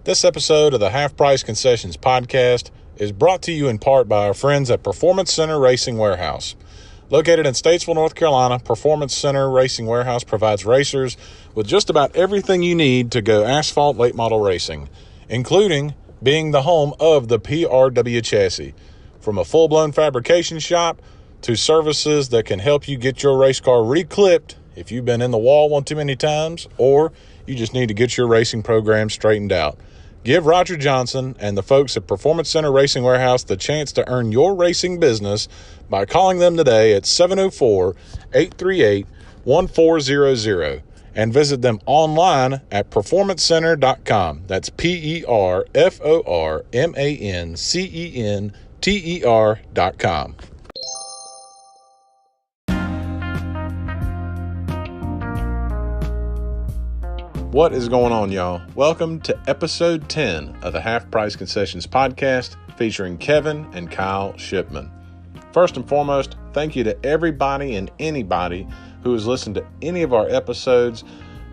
This episode of the Half Price Concessions podcast is brought to you in part by our friends at Performancenter Racing Warehouse. Located in Statesville, North Carolina, Performancenter Racing Warehouse provides racers with just about everything you need to go asphalt late model racing, including being the home of the PRW chassis. From a full-blown fabrication shop to services that can help you get your race car re-clipped if you've been in the wall one too many times or you just need to get your racing program straightened out. Give Roger Johnson and the folks at Performancenter Racing Warehouse the chance to earn your racing business by calling them today at 704-838-1400 and visit them online at performancenter.com. That's PERFORMANCENTER.com. What is going on, y'all? Welcome to episode 10 of the Half Price Concessions podcast featuring Kevin and Kyle Shipmon. First and foremost, thank you to everybody and anybody who has listened to any of our episodes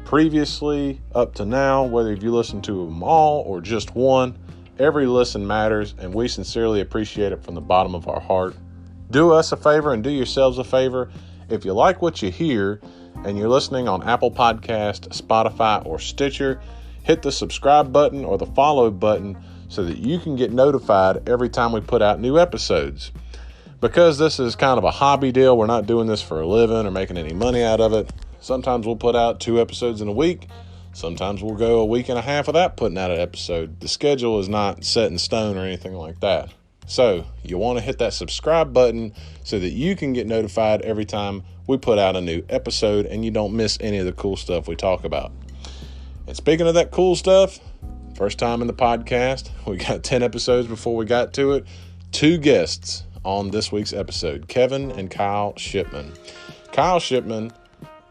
previously up to now, whether you listened to them all or just one. Every listen matters, and we sincerely appreciate it from the bottom of our heart. Do us a favor and do yourselves a favor. If you like what you hear, and you're listening on Apple Podcast, Spotify, or Stitcher, hit the subscribe button or the follow button so that you can get notified every time we put out new episodes. Because this is kind of a hobby deal, we're not doing this for a living or making any money out of it. Sometimes we'll put out 2 episodes in a week. Sometimes we'll go a week and a half without putting out an episode. The schedule is not set in stone or anything like that. So you want to hit that subscribe button so that you can get notified every time we put out a new episode and you don't miss any of the cool stuff we talk about. And speaking of that cool stuff, first time in the podcast, we got 10 episodes before we got to it. 2 guests on this week's episode, Kevin and Kyle Shipmon. Kyle Shipmon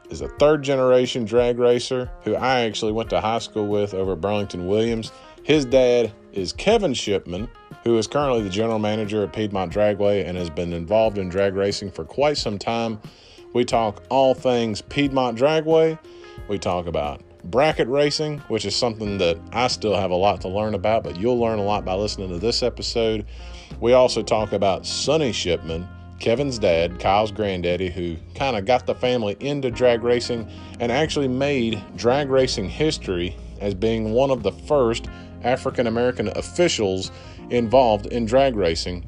is a 3rd generation drag racer who I actually went to high school with over at Burlington Williams. His dad is Kevin Shipmon, who is currently the general manager at Piedmont Dragway and has been involved in drag racing for quite some time. We talk all things Piedmont Dragway. We talk about bracket racing, which is something that I still have a lot to learn about, but you'll learn a lot by listening to this episode. We also talk about Sonny Shipmon, Kevin's dad, Kyle's granddaddy, who kind of got the family into drag racing and actually made drag racing history as being one of the first African-American officials involved in drag racing,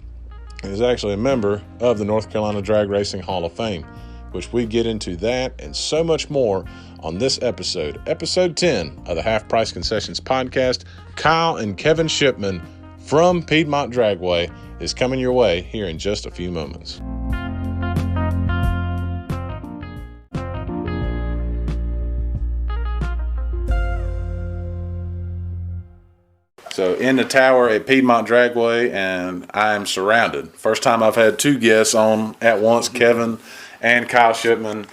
and is actually a member of the North Carolina Drag Racing Hall of Fame, which we get into that and so much more on this episode. Episode 10 of the Half Price Concessions podcast. Kyle and Kevin Shipmon from Piedmont Dragway is coming your way here in just a few moments. So in the tower at Piedmont Dragway, and I am surrounded. First time I've had 2 guests on at once, Kevin and Kyle Shipmon.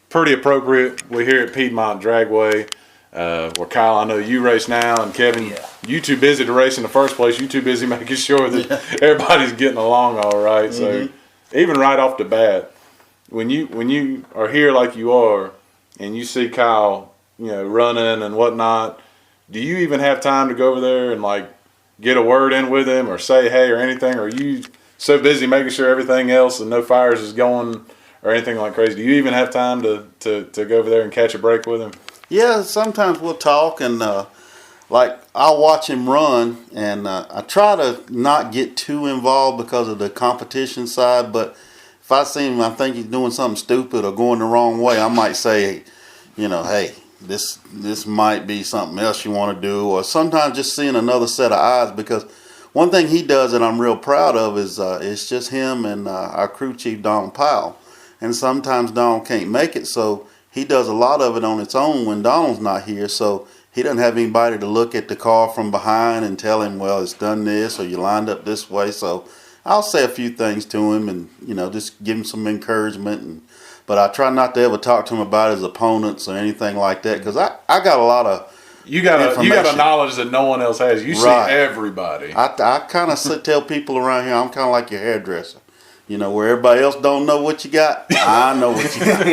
Pretty appropriate. We're here at Piedmont Dragway, where Kyle, I know you race now, and Kevin, you too busy to race in the first place. You too busy making sure that everybody's getting along all right. So even right off the bat, when you are here like you are, and you see Kyle, running and whatnot, do you even have time to go over there and get a word in with him or say hey or anything? Or are you so busy making sure everything else and no fires is going or anything like crazy? Do you even have time to go over there and catch a break with him? Yeah, sometimes we'll talk and I'll watch him run, and I try to not get too involved because of the competition side, but if I see him, I think he's doing something stupid or going the wrong way, I might say, hey, this might be something else you want to do, or sometimes just seeing another set of eyes, because one thing he does that I'm real proud of is it's just him and our crew chief, Don Powell. And sometimes Don can't make it, so he does a lot of it on its own when Donald's not here. So he doesn't have anybody to look at the car from behind and tell him, well, it's done this or you lined up this way. So I'll say a few things to him and, just give him some encouragement. But I try not to ever talk to him about his opponents or anything like that, because I got a lot of You got a knowledge that no one else has. You see everybody. I kind of tell people around here, I'm kind of like your hairdresser. Where everybody else don't know what you got, I know what you got.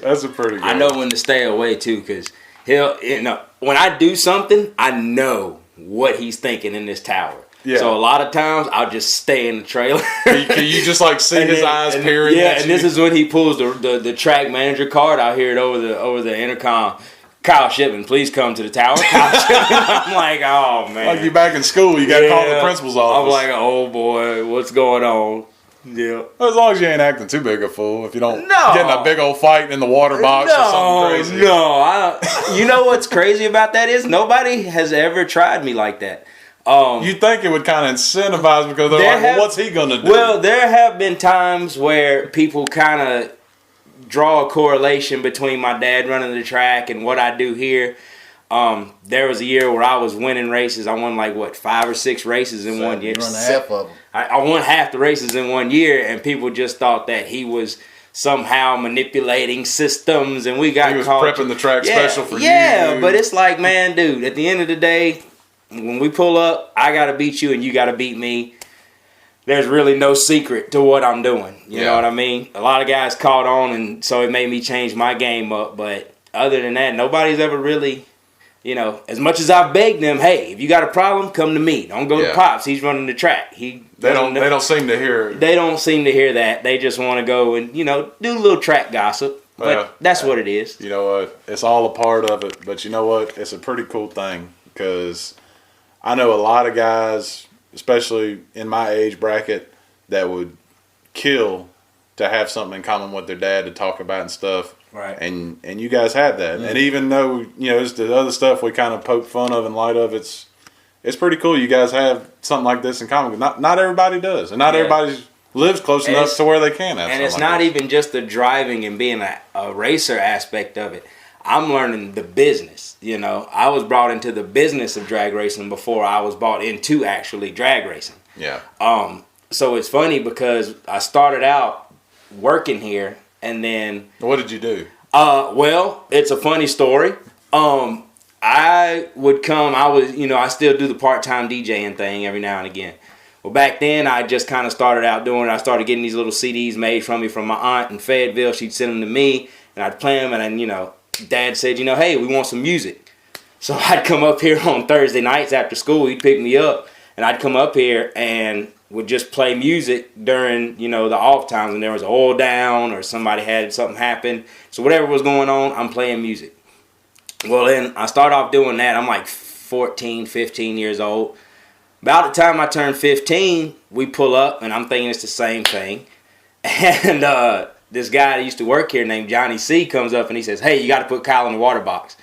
That's a pretty good I know when to stay away, too, because when I do something, I know what he's thinking in this tower. Yeah. So a lot of times I'll just stay in the trailer. Can you just like see his eyes peering? Yeah, and this is when he pulls the track manager card. I'll hear it over the intercom. Kyle Shipmon, please come to the tower. Kyle Shipmon. I'm like, oh man. Like you back in school, you got to call the principal's office. I'm like, oh boy, what's going on? Yeah. As long as you ain't acting too big a fool. If you don't get in a big old fight in the water box or something crazy. No. You know what's crazy about that is nobody has ever tried me like that. You think it would kind of incentivize because they're like, well, what's he going to do? Well, there have been times where people kind of draw a correlation between my dad running the track and what I do here. There was a year where I was winning races. I won 5 or 6 races in 1 year. You run half of them. I won half the races in 1 year, and people just thought that he was somehow manipulating systems, and we got he was called. Prepping the track special for you. Yeah, but it's like, man, dude, at the end of the day, when we pull up, I got to beat you and you got to beat me. There's really no secret to what I'm doing. You know what I mean? A lot of guys caught on, and so it made me change my game up. But other than that, nobody's ever really, as much as I've begged them, hey, if you got a problem, come to me. Don't go to Pops. He's running the track. They don't seem to hear it. They don't seem to hear that. They just want to go and, do a little track gossip. But that's what it is. You know what? It's all a part of it. But you know what? It's a pretty cool thing because I know a lot of guys, especially in my age bracket, that would kill to have something in common with their dad to talk about and stuff. Right. And you guys have that. And even though, it's the other stuff we kind of poke fun of in light of, it's pretty cool you guys have something like this in common. Not everybody does. And not everybody lives close enough to where they can have. And it's not even just the driving and being a racer aspect of it. I'm learning the business, I was brought into the business of drag racing before I was brought into actually drag racing. Yeah. So it's funny because I started out working here and then... What did you do? Well, it's a funny story. I would come, I still do the part-time DJing thing every now and again. Well, back then, I just kind of started out doing it. I started getting these little CDs made from me from my aunt in Fayetteville. She'd send them to me, and I'd play them, and then, Dad said, hey, we want some music. So I'd come up here on Thursday nights after school. He'd pick me up, and I'd come up here and would just play music during, the off times when there was an oil down or somebody had something happen. So whatever was going on, I'm playing music. Well, then I start off doing that. I'm like 14, 15 years old. About the time I turn 15, we pull up, and I'm thinking it's the same thing. And this guy that used to work here named Johnny C comes up and he says, hey, you got to put Kyle in the water box.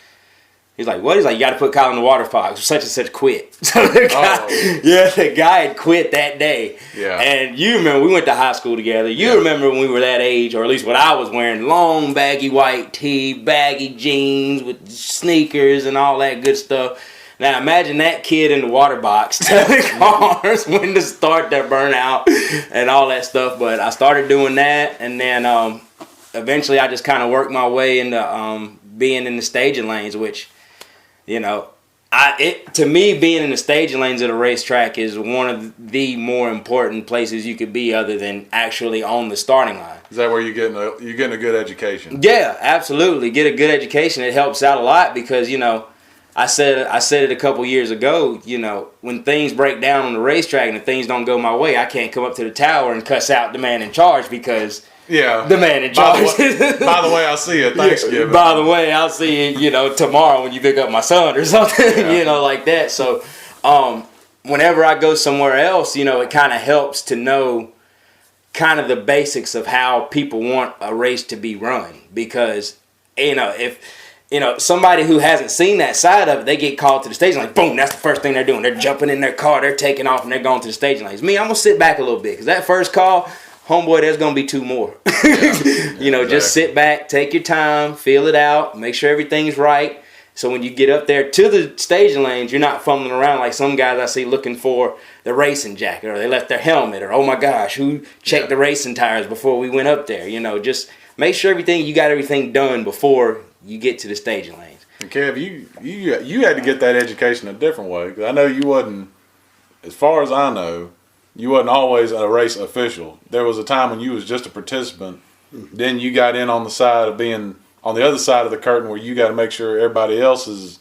He's like, what? He's like, you got to put Kyle in the water box. Such and such quit. So the guy had quit that day. Yeah. And you remember, we went to high school together. You remember when we were that age, or at least what I was wearing, long baggy white tee, baggy jeans with sneakers and all that good stuff. Now imagine that kid in the water box telling cars when to start their burnout and all that stuff. But I started doing that, and then eventually I just kind of worked my way into being in the staging lanes, which, to me, being in the staging lanes at a racetrack is one of the more important places you could be other than actually on the starting line. Is that where you're getting a good education? Yeah, absolutely. Get a good education. It helps out a lot because, I said it a couple years ago, when things break down on the racetrack and if things don't go my way, I can't come up to the tower and cuss out the man in charge because the man in charge. By the way, I'll see you at Thanksgiving. By the way, I'll see you, tomorrow when you pick up my son or something, like that. So whenever I go somewhere else, it kind of helps to know kind of the basics of how people want a race to be run because, if... somebody who hasn't seen that side of it, they get called to the stage lane. Boom, that's the first thing they're doing. They're jumping in their car, they're taking off, and they're going to the stage lanes. Me, I'm going to sit back a little bit because that first call, homeboy, there's going to be 2 more. Exactly. Just sit back, take your time, feel it out, make sure everything's right. So when you get up there to the staging lanes, you're not fumbling around like some guys I see looking for the racing jacket or they left their helmet or, oh my gosh, who checked the racing tires before we went up there? Just make sure you got everything done before you get to the staging lanes. And Kev, you had to get that education a different way. Because I know you wasn't, as far as I know, you wasn't always a race official. There was a time when you was just a participant. Then you got in on the side of being on the other side of the curtain where you got to make sure everybody else is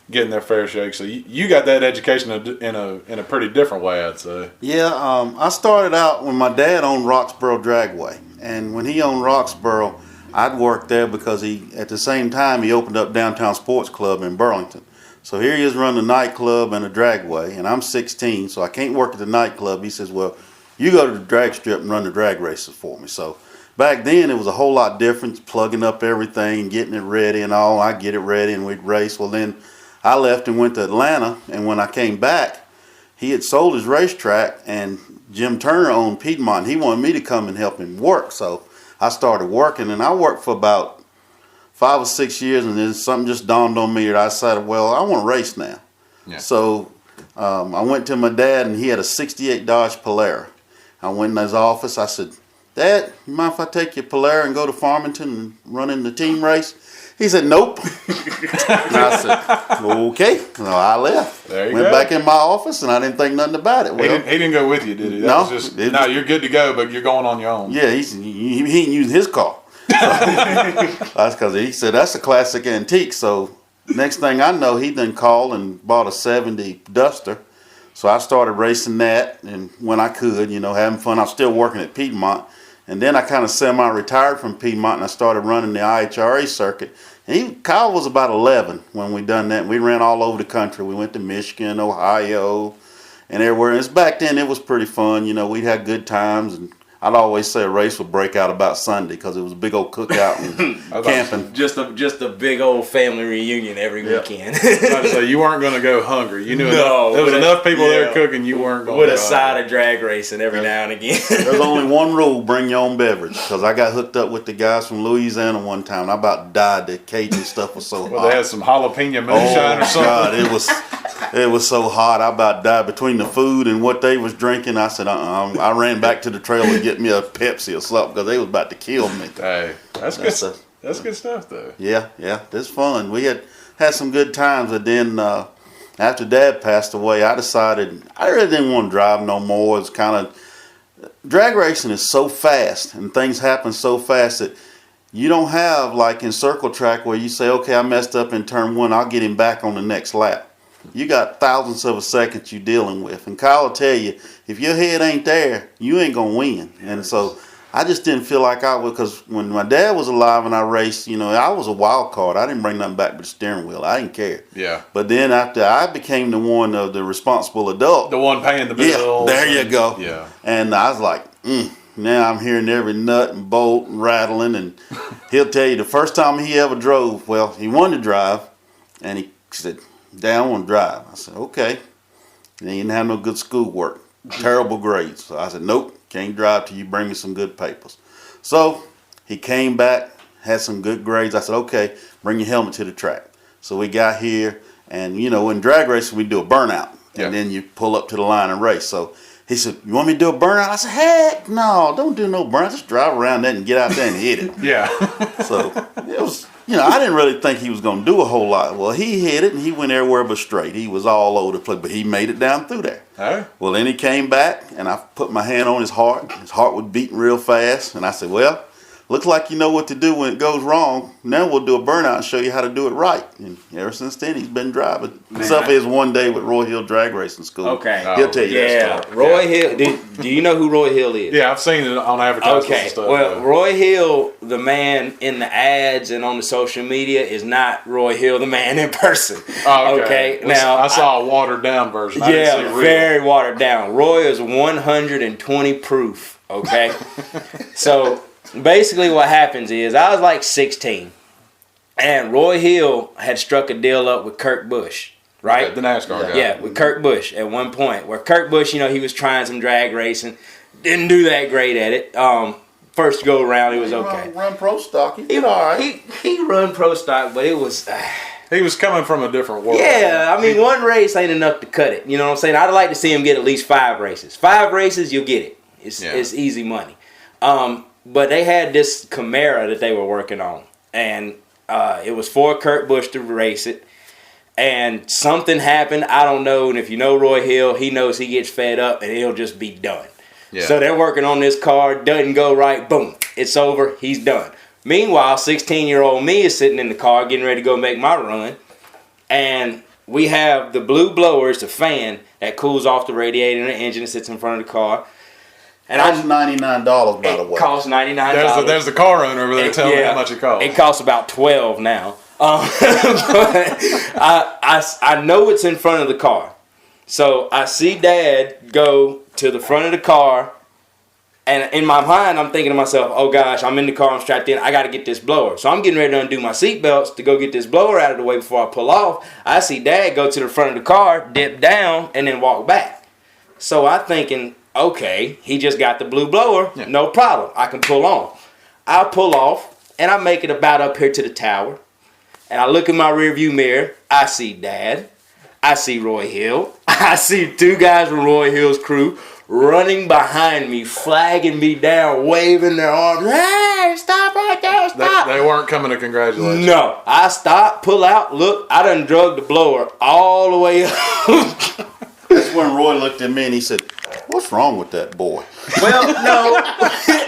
getting their fair shake. So you got that education in a pretty different way, I'd say. Yeah, I started out when my dad owned Roxborough Dragway, and when he owned Roxborough, I'd worked there because at the same time he opened up Downtown Sports Club in Burlington. So here he is running a nightclub and a dragway, and I'm 16, so I can't work at the nightclub. He says, well, you go to the drag strip and run the drag races for me. So back then it was a whole lot different, plugging up everything, getting it ready and all. I get it ready and we'd race. Well, then I left and went to Atlanta, and when I came back, he had sold his racetrack, and Jim Turner owned Piedmont. He wanted me to come and help him work, so I started working, and I worked for about 5 or 6 years, and then something just dawned on me that I decided, well, I want to race now. Yeah. So I went to my dad, and he had a 68 Dodge Polara. I went in his office. I said, Dad, you mind if I take your Polara and go to Farmington and run in the team race? He said, nope. And I said, okay. So I left. Went back in my office, and I didn't think nothing about it. Well, he didn't go with you, did he? No, you're good to go, but you're going on your own. Yeah, he ain't using his car. So, that's because he said, that's a classic antique. So next thing I know, he then called and bought a 70 Duster. So I started racing that, and when I could, having fun. I was still working at Piedmont. And then I kind of semi-retired from Piedmont, and I started running the IHRA circuit. And Kyle was about 11 when we done that. We ran all over the country. We went to Michigan, Ohio, and everywhere. And back then, it was pretty fun. We had good times. And I'd always say a race would break out about Sunday because it was a big old cookout and camping. Just a big old family reunion every weekend. So you weren't going to go hungry. You knew there was enough people there cooking. You weren't going to with a side of drag racing every now and again. There's only one rule: bring your own beverage. Because I got hooked up with the guys from Louisiana one time. I about died. The Cajun stuff was so hot. They had some jalapeno moonshine or something. God, it was so hot. I about died between the food and what they was drinking. I said, I ran back to the trailer to get me a Pepsi or something because they was about to kill me. Hey, that's good. That's good stuff, though. Yeah, it's fun. We had some good times, and then after Dad passed away, I decided I really didn't want to drive no more. It's kind of drag racing is so fast, and things happen so fast that you don't have like in circle track where you say, okay, I messed up in turn 1, I'll get him back on the next lap. You got thousandths of a second you're dealing with. And Kyle will tell you, if your head ain't there, you ain't going to win. And so I just didn't feel like I would, because when my dad was alive and I raced, I was a wild card. I didn't bring nothing back but the steering wheel. I didn't care. Yeah. But then after I became the one of the responsible adult. The one paying the bills. Yeah, there you go. Yeah. And I was like, now I'm hearing every nut and bolt and rattling. And he'll tell you the first time he ever drove, well, he wanted to drive. And he said, Dad, I want to drive. I said, okay. And he didn't have no good schoolwork. Terrible grades. So I said, nope, can't drive till you bring me some good papers. So he came back, had some good grades. I said, okay, bring your helmet to the track. So we got here, and in drag racing we do a burnout. And then you pull up to the line and race. So he said, you want me to do a burnout? I said, heck no, don't do no burnout. Just drive around that and get out there and hit it. Yeah. So it was... I didn't really think he was going to do a whole lot. Well, he hit it, and he went everywhere but straight. He was all over the place, but he made it down through there. Hey. Well, then he came back, and I put my hand on his heart. His heart was beating real fast, and I said, well, looks like you know what to do when it goes wrong. Now we'll do a burnout and show you how to do it right. And ever since then, he's been driving. Except for his one day with Roy Hill Drag Racing School. Okay. He'll tell you that story. Roy Hill. Do you know who Roy Hill is? Yeah, I've seen it on advertisements and stuff. Well, Roy Hill, the man in the ads and on the social media, is not Roy Hill, the man in person. Oh, okay. Now I saw a watered down version. I didn't see real. Very watered down. Roy is 120 proof. Okay. So basically what happens is I was like 16, and Roy Hill had struck a deal up with Kurt Busch, right? The NASCAR guy. Yeah, with Kurt Busch at one point, where Kurt Busch, he was trying some drag racing, didn't do that great at it. First go around, it was okay. Run pro stock. He did all right. He run pro stock, but it was... He was coming from a different world. Yeah, I mean, one race ain't enough to cut it. You know what I'm saying? I'd like to see him get at least 5 races. 5 races, you'll get it. It's easy money. But they had this Camaro that they were working on, and it was for Kurt Busch to race it. And something happened, I don't know. And if you know Roy Hill, he knows he gets fed up and he'll just be done. Yeah. So they're working on this car, doesn't go right, boom, it's over, he's done. Meanwhile, 16-year-old me is sitting in the car getting ready to go make my run. And we have the blue blower, it's a fan that cools off the radiator and the engine that sits in front of the car. And Costs $99, by the way. It costs $99. There's the car owner over there telling me how much it costs. It costs about $12 now. But I know it's in front of the car. So I see Dad go to the front of the car, and in my mind I'm thinking to myself, oh gosh, I'm in the car, I'm strapped in, I got to get this blower. So I'm getting ready to undo my seatbelts to go get this blower out of the way before I pull off. I see Dad go to the front of the car, dip down, and then walk back. So I'm thinking, okay, he just got the blue blower, no problem, I can pull on. I pull off, and I make it about up here to the tower. And I look in my rearview mirror. I see Dad. I see Roy Hill. I see two guys from Roy Hill's crew running behind me, flagging me down, waving their arms. Hey, stop right there, stop. They weren't coming to congratulate you. No. I stop, pull out, look, I done drug the blower all the way up. That's when Roy looked at me and he said, what's wrong with that boy? Well, no.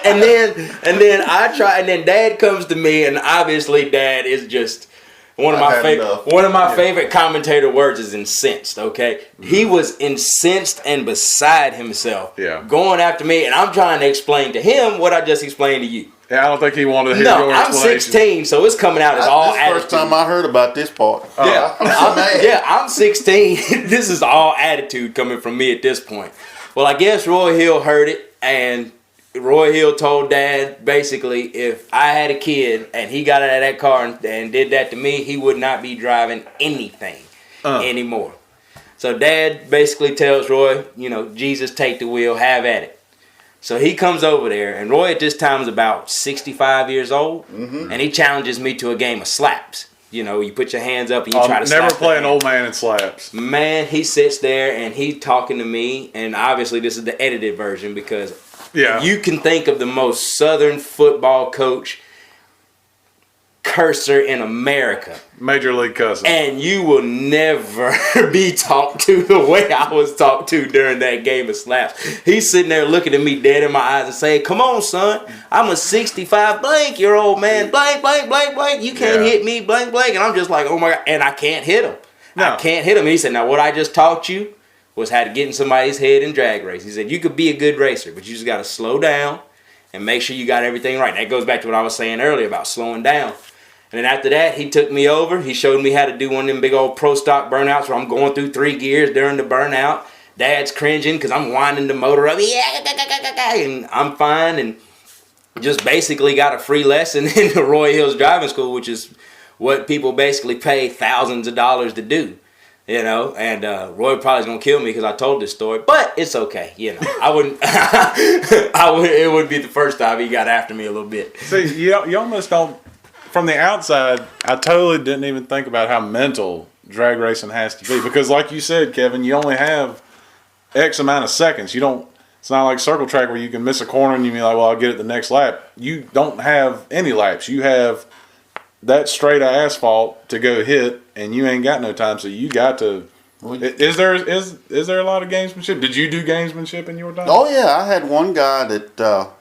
and then I try, and then Dad comes to me, and obviously Dad is just one of my favorite commentator words is incensed. Okay, he was incensed and beside himself. Yeah, going after me, and I'm trying to explain to him what I just explained to you. Yeah, I don't think he wanted to hear your explanation. I'm 16, so it's coming out as all attitude. This is the first time I heard about this part. I'm 16. This is all attitude coming from me at this point. Well, I guess Roy Hill heard it, and Roy Hill told Dad, basically, if I had a kid and he got out of that car and did that to me, he would not be driving anything anymore. So Dad basically tells Roy, Jesus, take the wheel, have at it. So he comes over there, and Roy at this time is about 65 years old, and he challenges me to a game of slaps. You put your hands up and you try to slap. Never play an old man in slaps. Man, he sits there and he's talking to me, and obviously this is the edited version because you can think of the most Southern football coach cursor in America. Major league cussing. And you will never be talked to the way I was talked to during that game of slaps. He's sitting there looking at me dead in my eyes and saying, come on, son. I'm a 65 blank year old man. Blank, blank, blank, blank. You can't hit me, blank, blank. And I'm just like, oh my God. And I can't hit him. No. I can't hit him. He said, now what I just taught you was how to get in somebody's head in drag race. He said, you could be a good racer, but you just got to slow down and make sure you got everything right. That goes back to what I was saying earlier about slowing down. And then after that, he took me over. He showed me how to do one of them big old pro stock burnouts where I'm going through 3 gears during the burnout. Dad's cringing because I'm winding the motor up. And I'm fine. And just basically got a free lesson in the Roy Hills driving school, which is what people basically pay thousands of dollars to do. And Roy probably is going to kill me because I told this story. But it's okay. I wouldn't. It would be the first time he got after me a little bit. See, you almost don't. From the outside, I totally didn't even think about how mental drag racing has to be. Because like you said, Kevin, you only have X amount of seconds. It's not like circle track where you can miss a corner and you be like, well, I'll get it the next lap. You don't have any laps. You have that straight asphalt to go hit, and you ain't got no time. So you got to. Is there a lot of gamesmanship? Did you do gamesmanship in your time? Oh yeah, I had one guy that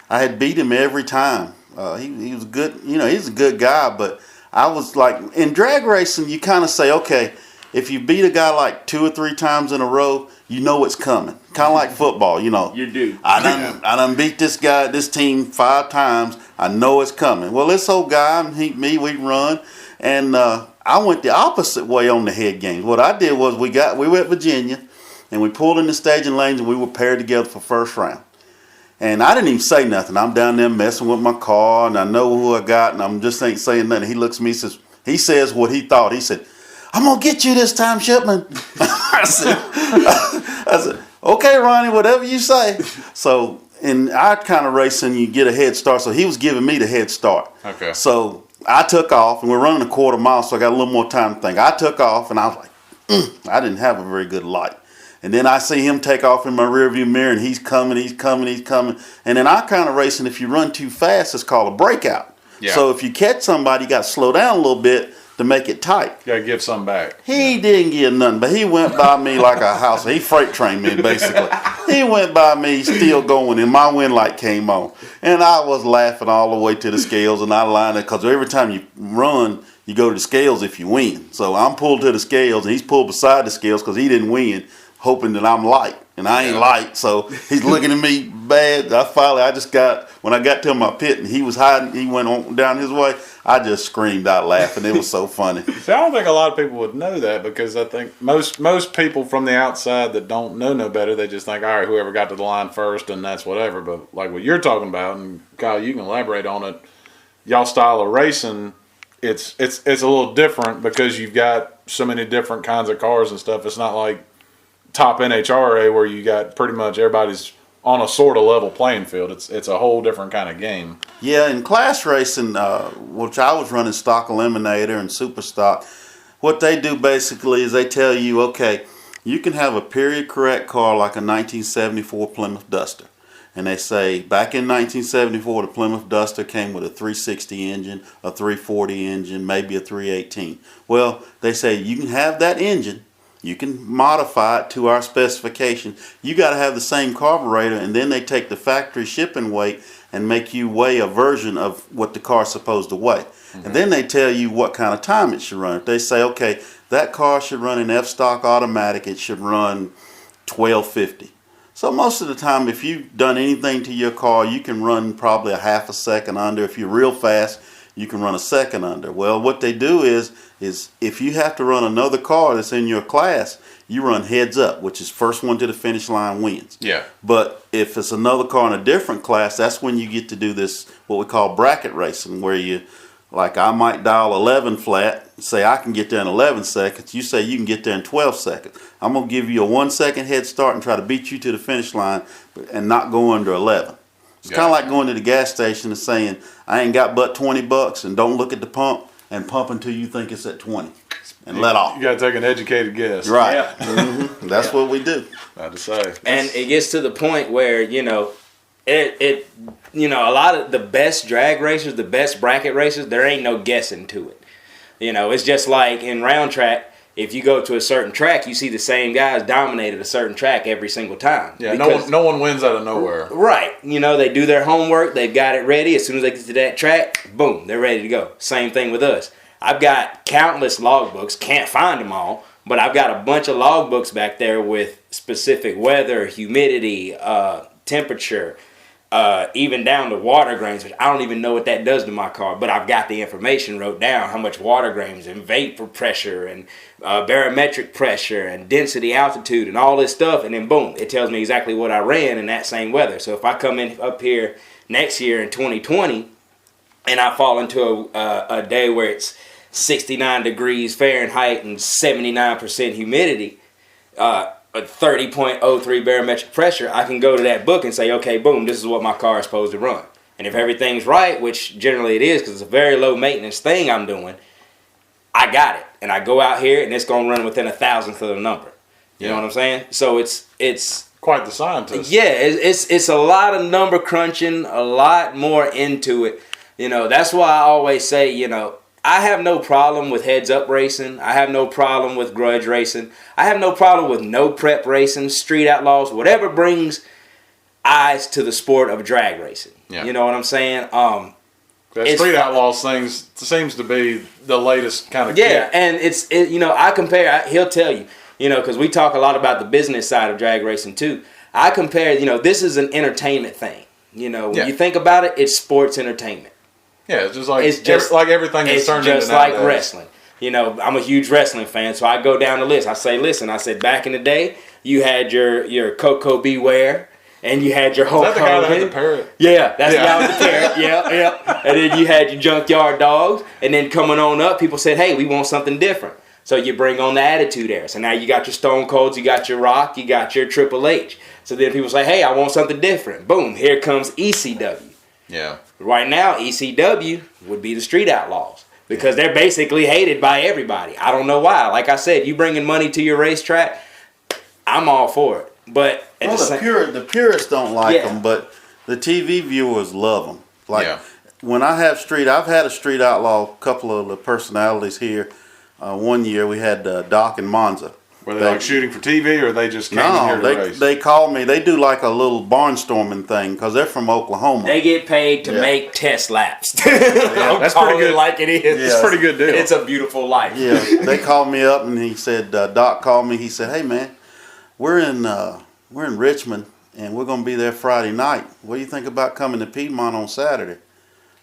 I had beat him every time. He was good, he's a good guy, but I was like, in drag racing, you kind of say, okay, if you beat a guy like 2 or 3 times in a row, you know it's coming. Kind of like football, You do. I done beat this team 5 times. I know it's coming. Well, this old guy, we run, and I went the opposite way on the head games. What I did was we were at Virginia, and we pulled in the staging lanes, and we were paired together for first round. And I didn't even say nothing. I'm down there messing with my car, and I know who I got, and I'm just ain't saying nothing. He looks at me, he says what he thought. He said, I'm going to get you this time, Shipman. I said, okay, Ronnie, whatever you say. So in our kind of racing, you get a head start. So he was giving me the head start. Okay. So I took off, and we're running a quarter mile, so I got a little more time to think. I took off, and I was like, I didn't have a very good light. And then I see him take off in my rearview mirror, and he's coming. And then our kind of racing, if you run too fast, it's called a breakout. Yeah. So if you catch somebody, you got to slow down a little bit to make it tight. You gotta give some back. He didn't give nothing, but he went by me like a house. He freight trained me, basically. He went by me still going, and my wind light came on. And I was laughing all the way to the scales, and I lined it, because every time you run, you go to the scales if you win. So I'm pulled to the scales, and he's pulled beside the scales because he didn't win, hoping that I'm light. And I ain't light, so he's looking at me bad. When I got to my pit and he was hiding, he went on down his way, I just screamed out laughing. It was so funny. See, I don't think a lot of people would know that, because I think most people from the outside that don't know no better, they just think, all right, whoever got to the line first, and that's whatever. But like what you're talking about, and Kyle, you can elaborate on it, y'all style of racing, it's a little different because you've got so many different kinds of cars and stuff. It's not like top NHRA where you got pretty much everybody's on a sort of level playing field. It's a whole different kind of game. Yeah, in class racing, which I was running stock eliminator and super stock, what they do basically is they tell you, okay, you can have a period correct car like a 1974 Plymouth Duster. And they say back in 1974 the Plymouth Duster came with a 360 engine, a 340 engine, maybe a 318. Well, they say you can have that engine, you can modify it to our specification. You got to have the same carburetor, and then they take the factory shipping weight and make you weigh a version of what the car's supposed to weigh. Mm-hmm. And then they tell you what kind of time it should run. If they say, okay, that car should run in F-stock automatic, it should run 1250. So most of the time, if you've done anything to your car, you can run probably a half a second under. If you're real fast, you can run a second under. Well, what they do is if you have to run another car that's in your class, you run heads up, which is first one to the finish line wins. Yeah. But if it's another car in a different class, that's when you get to do this, what we call bracket racing, where you, like I might dial 11 flat, say I can get there in 11 seconds. You say you can get there in 12 seconds. I'm going to give you a 1 second head start and try to beat you to the finish line and not go under 11. It's kind of like going to the gas station and saying, I ain't got but $20 and don't look at the pump and pump until you think it's at 20 and let off. You got to take an educated guess. Right. Yeah. Mm-hmm. That's what we do. About to say. And it gets to the point where, a lot of the best drag racers, the best bracket racers, there ain't no guessing to it. It's just like in round track, if you go to a certain track, you see the same guys dominated a certain track every single time. Yeah, no one wins out of nowhere. Right. They do their homework. They've got it ready. As soon as they get to that track, boom, they're ready to go. Same thing with us. I've got countless logbooks. Can't find them all, but I've got a bunch of logbooks back there with specific weather, humidity, temperature, even down to water grains, which I don't even know what that does to my car, but I've got the information wrote down, how much water grains and vapor pressure and barometric pressure and density, altitude, and all this stuff, and then boom, it tells me exactly what I ran in that same weather. So if I come in up here next year in 2020 and I fall into a day where it's 69 degrees Fahrenheit and 79% humidity, a 30.03 barometric pressure, I can go to that book and say, okay, boom, this is what my car is supposed to run. And if everything's right, which generally it is because it's a very low maintenance thing I'm doing, I got it. And I go out here and it's going to run within 1,000th of the number. You know what I'm saying? So it's quite the scientist. Yeah, it's a lot of number crunching, a lot more into it. That's why I always say, I have no problem with heads-up racing. I have no problem with grudge racing. I have no problem with no prep racing, street outlaws, whatever brings eyes to the sport of drag racing. Yeah. You know what I'm saying? That street outlaws thing seems to be the latest kind of kick. And I compare, he'll tell you, because we talk a lot about the business side of drag racing too. I compare, this is an entertainment thing. When you think about it, it's sports entertainment. Yeah, it's just like everything that's turned into nowadays. It's just like wrestling. I'm a huge wrestling fan, so I go down the list. I say, listen, back in the day, you had your Coco Beware, and you had your Hulk Hogan. Is that the guy that had the parrot? Yeah, that's the guy with the parrot. Yeah. And then you had your Junkyard Dogs, and then coming on up, people said, hey, we want something different. So you bring on the Attitude Era. So now you got your Stone Colds, you got your Rock, you got your Triple H. So then people say, hey, I want something different. Boom, here comes ECW. Yeah. Right now, ECW would be the Street Outlaws because they're basically hated by everybody. I don't know why. Like I said, you bringing money to your racetrack, I'm all for it. But the purists don't like them, but the TV viewers love them. when I have I've had a street outlaw, a couple of the personalities here. One year we had Doc and Monza. Were they like shooting for TV, or they just came in here to race? They called me. They do like a little barnstorming thing because they're from Oklahoma. They get paid to make test laps. That's pretty good. Like it is. It's a pretty good deal. It's a beautiful life. Yeah, they called me up and he said, Doc called me. He said, "Hey man, we're in Richmond and we're gonna be there Friday night. What do you think about coming to Piedmont on Saturday?"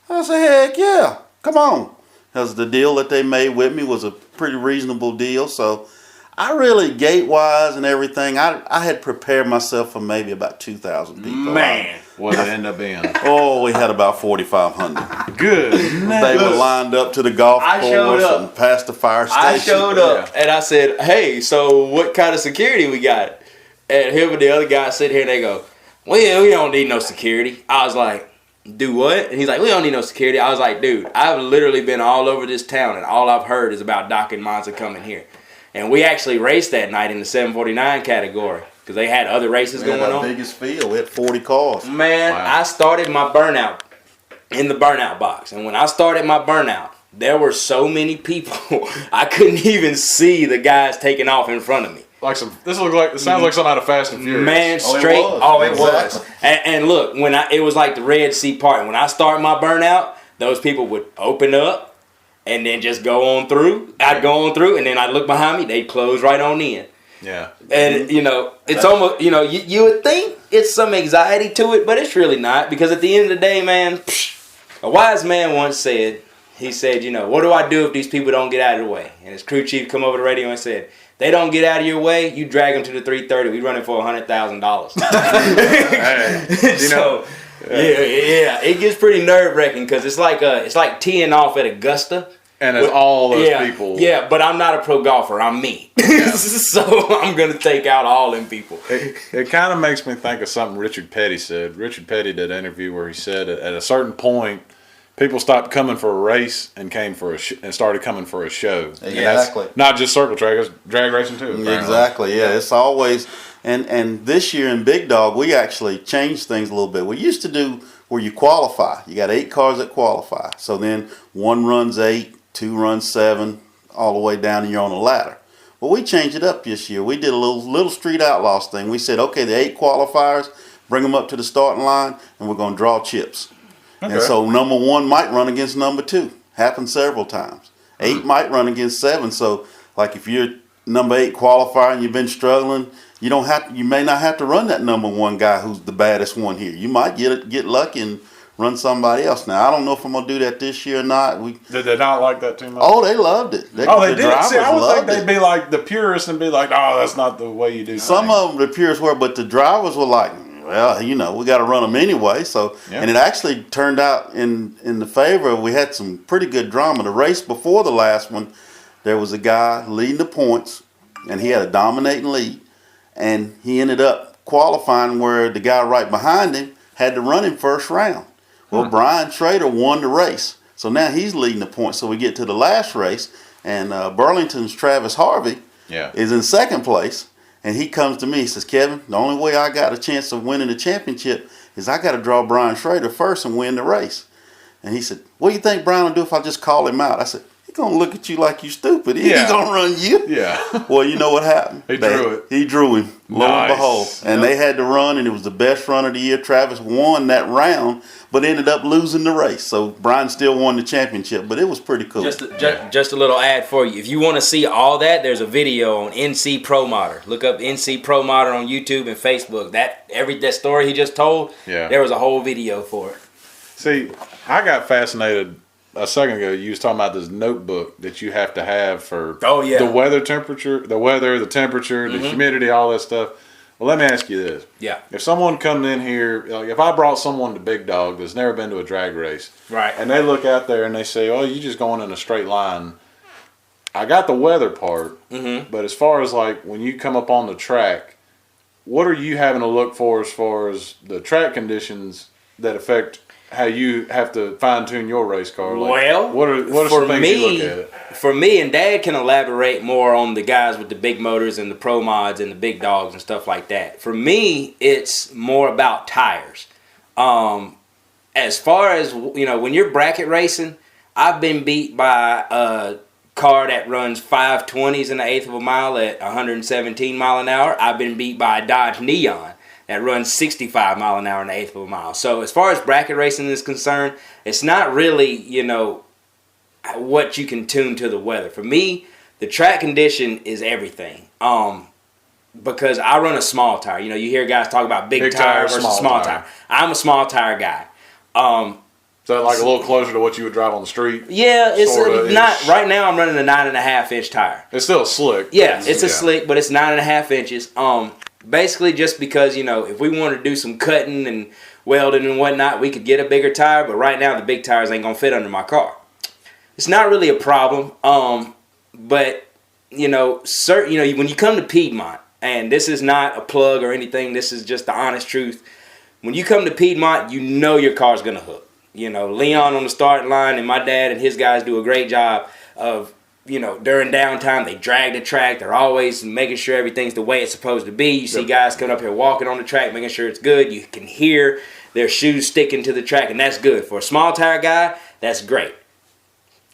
I said, "Heck yeah, come on." Because the deal that they made with me was a pretty reasonable deal, so. I really, gate-wise and everything, I had prepared myself for maybe about 2,000 people. Man. What did it end up being? Oh, we had about 4,500. Good. They were lined up to the golf course and past the fire station. I showed up and I said, "Hey, so what kind of security we got?" And him and the other guy sit here and they go, "Well, we don't need no security." I was like, "Do what?" And he's like, "We don't need no security." I was like, "Dude, I've literally been all over this town and all I've heard is about Doc and Monza coming here." And we actually raced that night in the 749 category because they had other races going on. Biggest field, we had 40 cars. Man, wow. I started my burnout in the burnout box. And when I started my burnout, there were so many people, I couldn't even see the guys taking off in front of me. Like it sounds like something out of Fast and Furious. Man, straight. It was. And look, it was like the Red Sea part. When I started my burnout, those people would open up. And then just go on through. I'd go on through, and then I'd look behind me. They'd close right on in. Yeah. And, it's almost, you would think it's some anxiety to it, but it's really not. Because at the end of the day, man, a wise man once said, he said, what do I do if these people don't get out of the way? And his crew chief come over the radio and said, "They don't get out of your way, you drag them to the 330. We running for $100,000. Yeah, it gets pretty nerve-wracking because it's like teeing off at Augusta. And it's all those people. Yeah, but I'm not a pro golfer. I'm me. Yeah. So I'm going to take out all them people. It kind of makes me think of something Richard Petty said. Richard Petty did an interview where he said at a certain point, people stopped coming for a race and came for and started coming for a show. Exactly. And not just circle track, it's drag racing too. Apparently. Exactly, yeah. It's always, and this year in Big Dog, we actually changed things a little bit. We used to do where you qualify. You got 8 cars that qualify. So then one runs 8. 2 runs 7, all the way down, and you're on a ladder. Well, we changed it up this year. We did a little street outlaws thing. We said, okay, the 8 qualifiers, bring them up to the starting line, and we're going to draw chips. Okay. And so number 1 might run against number 2. Happened several times. 8 might run against 7. So, like if you're number 8 qualifier and you've been struggling, you may not have to run that number 1 guy who's the baddest one here. You might get lucky and run somebody else. Now, I don't know if I'm going to do that this year or not. Did they not like that too much? Oh, they loved it. They did? See, I would think they'd be like the purists and be like, "Oh, that's not the way you do Some things." of them, the purists were, but the drivers were like, well, we got to run them anyway. So, yeah. And it actually turned out in the favor. We had some pretty good drama. The race before the last one, there was a guy leading the points, and he had a dominating lead, and he ended up qualifying where the guy right behind him had to run him first round. Well, Brian Schrader won the race. So now he's leading the points. So we get to the last race, and Burlington's Travis Harvey is in second place. And he comes to me, he says, "Kevin, the only way I got a chance of winning the championship is I got to draw Brian Schrader first and win the race." And he said, "What do you think Brian will do if I just call him out?" I said, "He's going to look at you like you stupid. He's going to run you." Yeah. Well, you know what happened? He drew it. He drew him, lo and behold. And they had to run, and it was the best run of the year. Travis won that round, but ended up losing the race. So Brian still won the championship, but it was pretty cool. Just a little ad for you. If you want to see all that, there's a video on NC Pro Modder. Look up NC Pro Modder on YouTube and Facebook. That story he just told, there was a whole video for it. See, I got fascinated a second ago. You was talking about this notebook that you have to have for the weather, temperature, the temperature, the humidity, all that stuff. Well, let me ask you this. Yeah. If someone comes in here, like if I brought someone to Big Dog that's never been to a drag race, right, and they look out there and they say, "Oh, you just going in a straight line." I got the weather part, but as far as like when you come up on the track, what are you having to look for as far as the track conditions that affect how you have to fine tune your race car? Like, well, what are some things you look at? For me, and Dad can elaborate more on the guys with the big motors and the pro mods and the big dogs and stuff like that. For me, it's more about tires. as far as, when you're bracket racing, I've been beat by a car that runs 520s in an eighth of a mile at 117 mile an hour. I've been beat by a Dodge Neon that runs 65 mile an hour in an eighth of a mile. So as far as bracket racing is concerned, it's not really, what you can tune to the weather. For me, the track condition is everything. Because I run a small tire. You hear guys talk about big tire versus small tire. I'm a small tire guy. Is that like a little closer to what you would drive on the street? Yeah, it's not. Right now, I'm running a 9.5 inch tire. It's still slick. Yeah, it's a slick, but it's 9.5 inches. Basically, just because if we want to do some cutting and welding and whatnot, we could get a bigger tire. But right now, the big tires ain't gonna fit under my car. It's not really a problem. But when you come to Piedmont, and this is not a plug or anything, this is just the honest truth. When you come to Piedmont, your car's gonna hook. Leon on the starting line and my dad and his guys do a great job of, during downtime, they drag the track. They're always making sure everything's the way it's supposed to be. You see guys coming up here walking on the track, making sure it's good. You can hear their shoes sticking to the track, and that's good. For a small tire guy, that's great.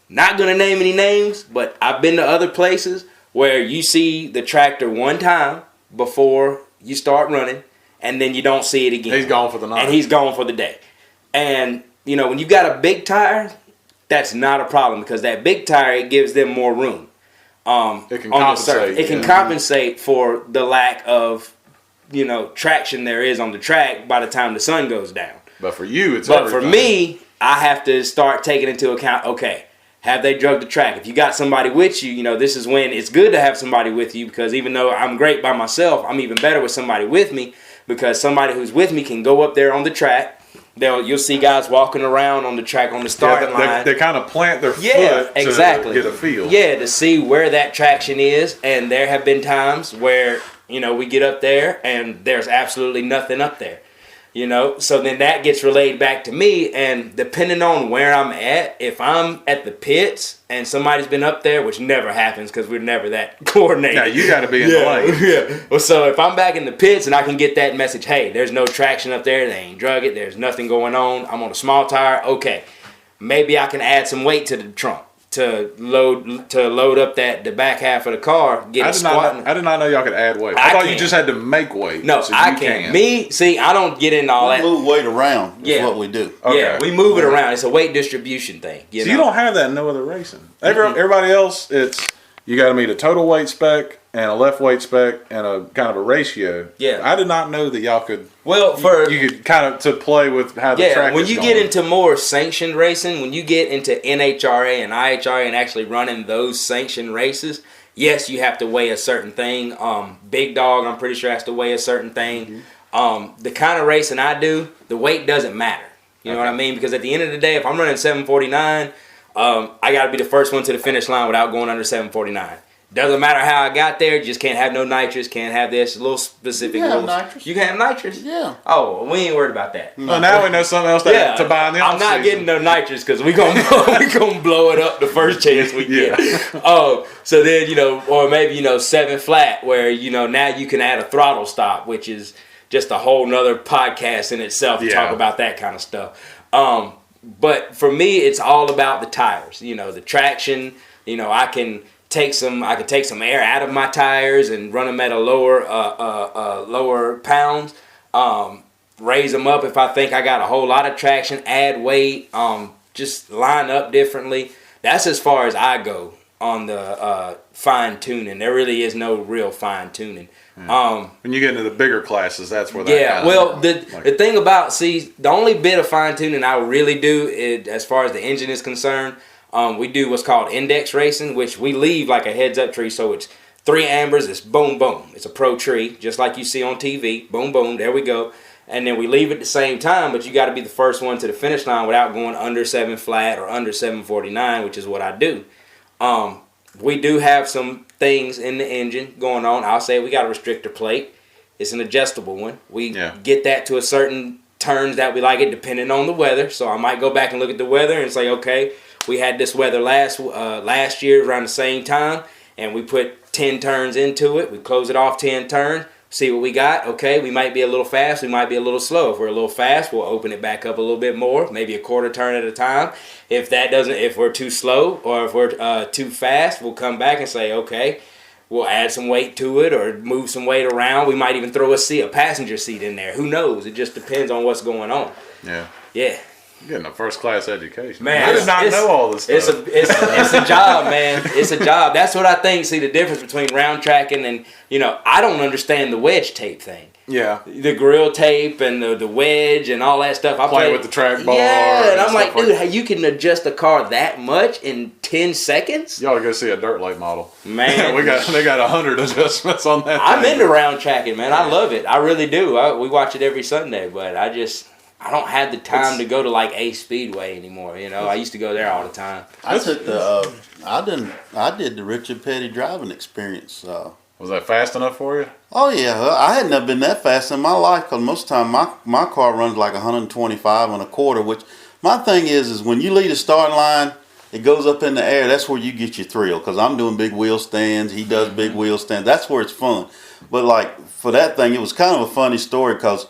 Not going to name any names, but I've been to other places where you see the tractor one time before you start running, and then you don't see it again. He's gone for the night. And he's gone for the day. And when you've got a big tire, that's not a problem because that big tire, it gives them more room. It can compensate. It can compensate for the lack of, traction there is on the track by the time the sun goes down. But for you, it's everything. For me, I have to start taking into account, okay, have they drugged the track? If you got somebody with you, this is when it's good to have somebody with you because even though I'm great by myself, I'm even better with somebody with me because somebody who's with me can go up there on the track. You'll see guys walking around on the track on the starting line. They kind of plant their foot to get a feel. Yeah, to see where that traction is. And there have been times where, we get up there and there's absolutely nothing up there. So then that gets relayed back to me. And depending on where I'm at, if I'm at the pits and somebody's been up there, which never happens because we're never that coordinated. Yeah, you got to be in the lane. Yeah. Well, so if I'm back in the pits and I can get that message, hey, there's no traction up there. They ain't drug it. There's nothing going on. I'm on a small tire. Okay. Maybe I can add some weight to the trunk to load up the back half of the car. I did not know y'all could add weight. I thought you just had to make weight. No, so I can't. I don't get into all that. We move weight around is what we do. Okay. Yeah, we move it around. It's a weight distribution thing. You don't have that in no other racing. Everybody else, it's you got to meet a total weight spec and a left weight spec and a kind of a ratio. Yeah. I did not know that y'all could. Well, you could kind of to play with how the track. When you get into more sanctioned racing, when you get into NHRA and IHRA and actually running those sanctioned races, yes, you have to weigh a certain thing. Big Dog, I'm pretty sure has to weigh a certain thing. The kind of racing I do, the weight doesn't matter. You know what I mean? Because at the end of the day, if I'm running 749, I got to be the first one to the finish line without going under 749. Doesn't matter how I got there. Just can't have no nitrous. Can't have this. Little specific rules. Nitrous. You can have nitrous? Yeah. Oh, we ain't worried about that. Well, now we know something else to buy in the I'm not getting no nitrous because we gonna blow it up the first chance we get. So then or maybe 7 flat where now you can add a throttle stop, which is just a whole nother podcast in itself to talk about that kind of stuff. But for me, it's all about the tires. The traction. I can take some air out of my tires and run them at a lower pounds. Raise them up if I think I got a whole lot of traction. Add weight. Just line up differently. That's as far as I go on the fine tuning. There really is no real fine tuning. When you get into the bigger classes, that's where that the thing about the only bit of fine tuning I really do is, as far as the engine is concerned, we do what's called index racing, which we leave like a heads up tree. So it's 3 ambers, it's boom boom. It's a pro tree, just like you see on TV. Boom boom, there we go. And then we leave at the same time, but you got to be the first one to the finish line without going under 7 flat or under 749, which is what I do. We do have some things in the engine going on. I'll say we got a restrictor plate. It's an adjustable one. We get that to a certain turns that we like it depending on the weather. So I might go back and look at the weather and say, okay, we had this weather last year around the same time, and we put 10 turns into it. We close it off 10 turns. see what we got. Okay, we might be a little fast, we might be a little slow. If we're a little fast, we'll open it back up a little bit more, maybe a quarter turn at a time. If we're too slow or if we're too fast, we'll come back and say, okay, we'll add some weight to it or move some weight around. We might even throw a passenger seat in there. Who knows? It just depends on what's going on. Yeah. Yeah. You're getting a first-class education. Man, I did not know all this stuff. It's a job, man. It's a job. That's what I think. See, the difference between round tracking and, I don't understand the wedge tape thing. Yeah. The grill tape and the wedge and all that stuff. I play with the track bar. Yeah, and I'm like, dude, that. how you can adjust the car that much in 10 seconds? You ought to go see a dirt late model. Man. They got 100 adjustments on that I'm thing. into round tracking, man. I love it. I really do. We watch it every Sunday, but I don't have the time to go to like Ace Speedway anymore. I used to go there all the time. I did the Richard Petty driving experience. Was that fast enough for you? Oh yeah, I had never been that fast in my life because most of the time my car runs like 125 and a quarter. Which my thing is when you leave the starting line, it goes up in the air. That's where you get your thrill because I'm doing big wheel stands. He does big wheel stands. That's where it's fun. But like for that thing, it was kind of a funny story because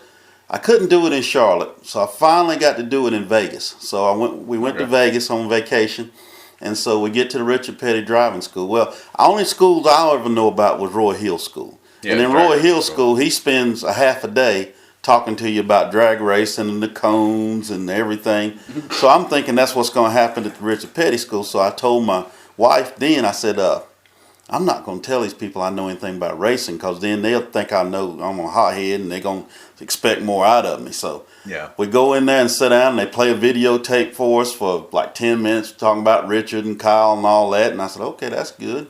I couldn't do it in Charlotte, so I finally got to do it in Vegas. So we went to Vegas on vacation, and so we get to the Richard Petty driving school. Well, the only schools I ever know about was Roy Hill School. Yeah, and in Roy Hill School, he spends a half a day talking to you about drag racing and the cones and everything. So I'm thinking that's what's going to happen at the Richard Petty School. So I told my wife then, I said, I'm not going to tell these people I know anything about racing because then they'll think I know I'm a hothead and they're going to expect more out of me. So we go in there and sit down and they play a videotape for us for like 10 minutes talking about Richard and Kyle and all that. And I said, okay, that's good.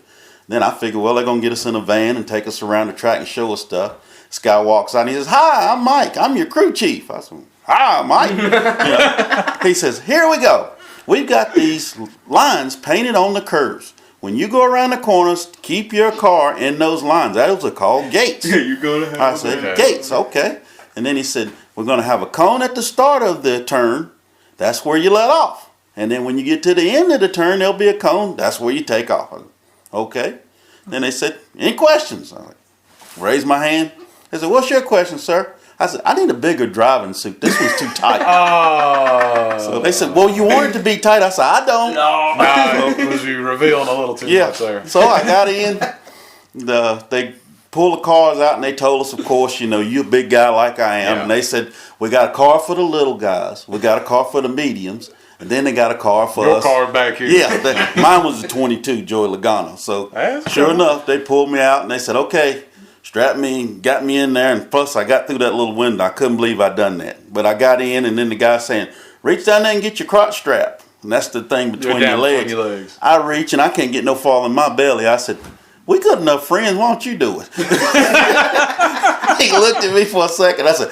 Then I figured, well, they're going to get us in a van and take us around the track and show us stuff. This guy walks out and he says, hi, I'm Mike. I'm your crew chief. I said, hi, Mike. He says, here we go. We've got these lines painted on the curves. When you go around the corners, keep your car in those lines. Those are called gates. You're going to have I said, gates, okay. And then he said, we're going to have a cone at the start of the turn. That's where you let off. And then when you get to the end of the turn, there'll be a cone. That's where you take off. I said, okay. Then they said, any questions? I raised my hand. They said, what's your question, sir? I said, I need a bigger driving suit. This one's too tight. So they said, well, you want it to be tight. I said, I don't. No, was you revealing a little too much there? So I got in. They pulled the cars out and they told us, of course, you're a big guy like I am. Yeah. And they said, we got a car for the little guys. We got a car for the mediums. And then they got a car for us. Your car back here. Yeah, mine was a 22 Joey Logano. So sure enough, they pulled me out and they said, okay, strapped me, got me in there, and plus I got through that little window. I couldn't believe I'd done that. But I got in, and then the guy saying, reach down there and get your crotch strap. And that's the thing between your legs. I reach, and I can't get no farther than my belly. I said, we good enough friends. Why don't you do it? He looked at me for a second. I said,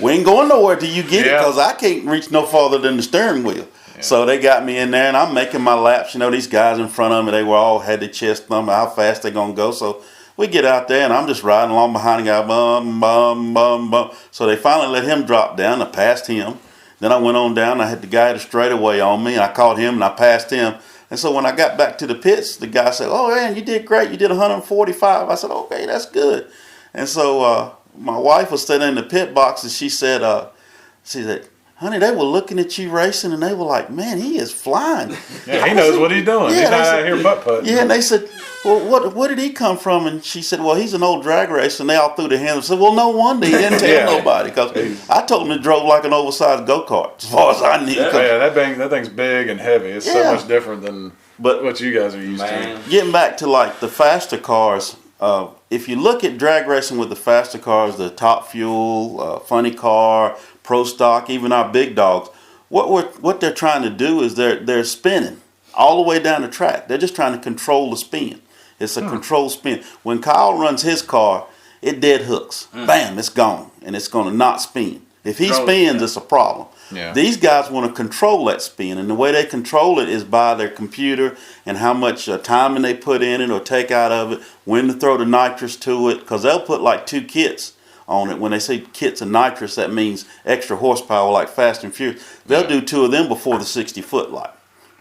we ain't going nowhere till you get it because I can't reach no farther than the steering wheel. Yeah. So they got me in there, and I'm making my laps. These guys in front of me, they were all had their chest thumping, how fast they going to go. So we get out there, and I'm just riding along behind the guy, bum, bum, bum, bum. So they finally let him drop down. I passed him. Then I went on down. I had the guy at the straightaway on me, and I caught him, and I passed him. And so when I got back to the pits, the guy said, oh, man, you did great. You did 145. I said, okay, that's good. And so my wife was sitting in the pit box, and she said, honey, they were looking at you racing, and they were like, man, he is flying. Yeah, he knows what he's doing. He's not out here butt-putting. Yeah, and they said, well, where did he come from? And she said, well, he's an old drag racer. And they all threw their hands and said, well, no wonder he didn't tell nobody. Because I told him he drove like an oversized go-kart, as far as I knew. That thing's big and heavy. It's so much different than what you guys are used to. Getting back to like the faster cars, if you look at drag racing with the faster cars, the Top Fuel, Funny Car, Pro Stock, even our big dogs, what they're trying to do is they're spinning all the way down the track. They're just trying to control the spin. It's a controlled spin. When Kyle runs his car, it dead hooks. Bam, it's gone, and it's going to not spin. If he spins, it's a problem. Yeah. These guys want to control that spin, and the way they control it is by their computer and how much timing they put in it or take out of it, when to throw the nitrous to it, because they'll put like 2 kits on it. When they say kits of nitrous, that means extra horsepower like Fast and Furious. They'll do 2 of them before the 60-foot light.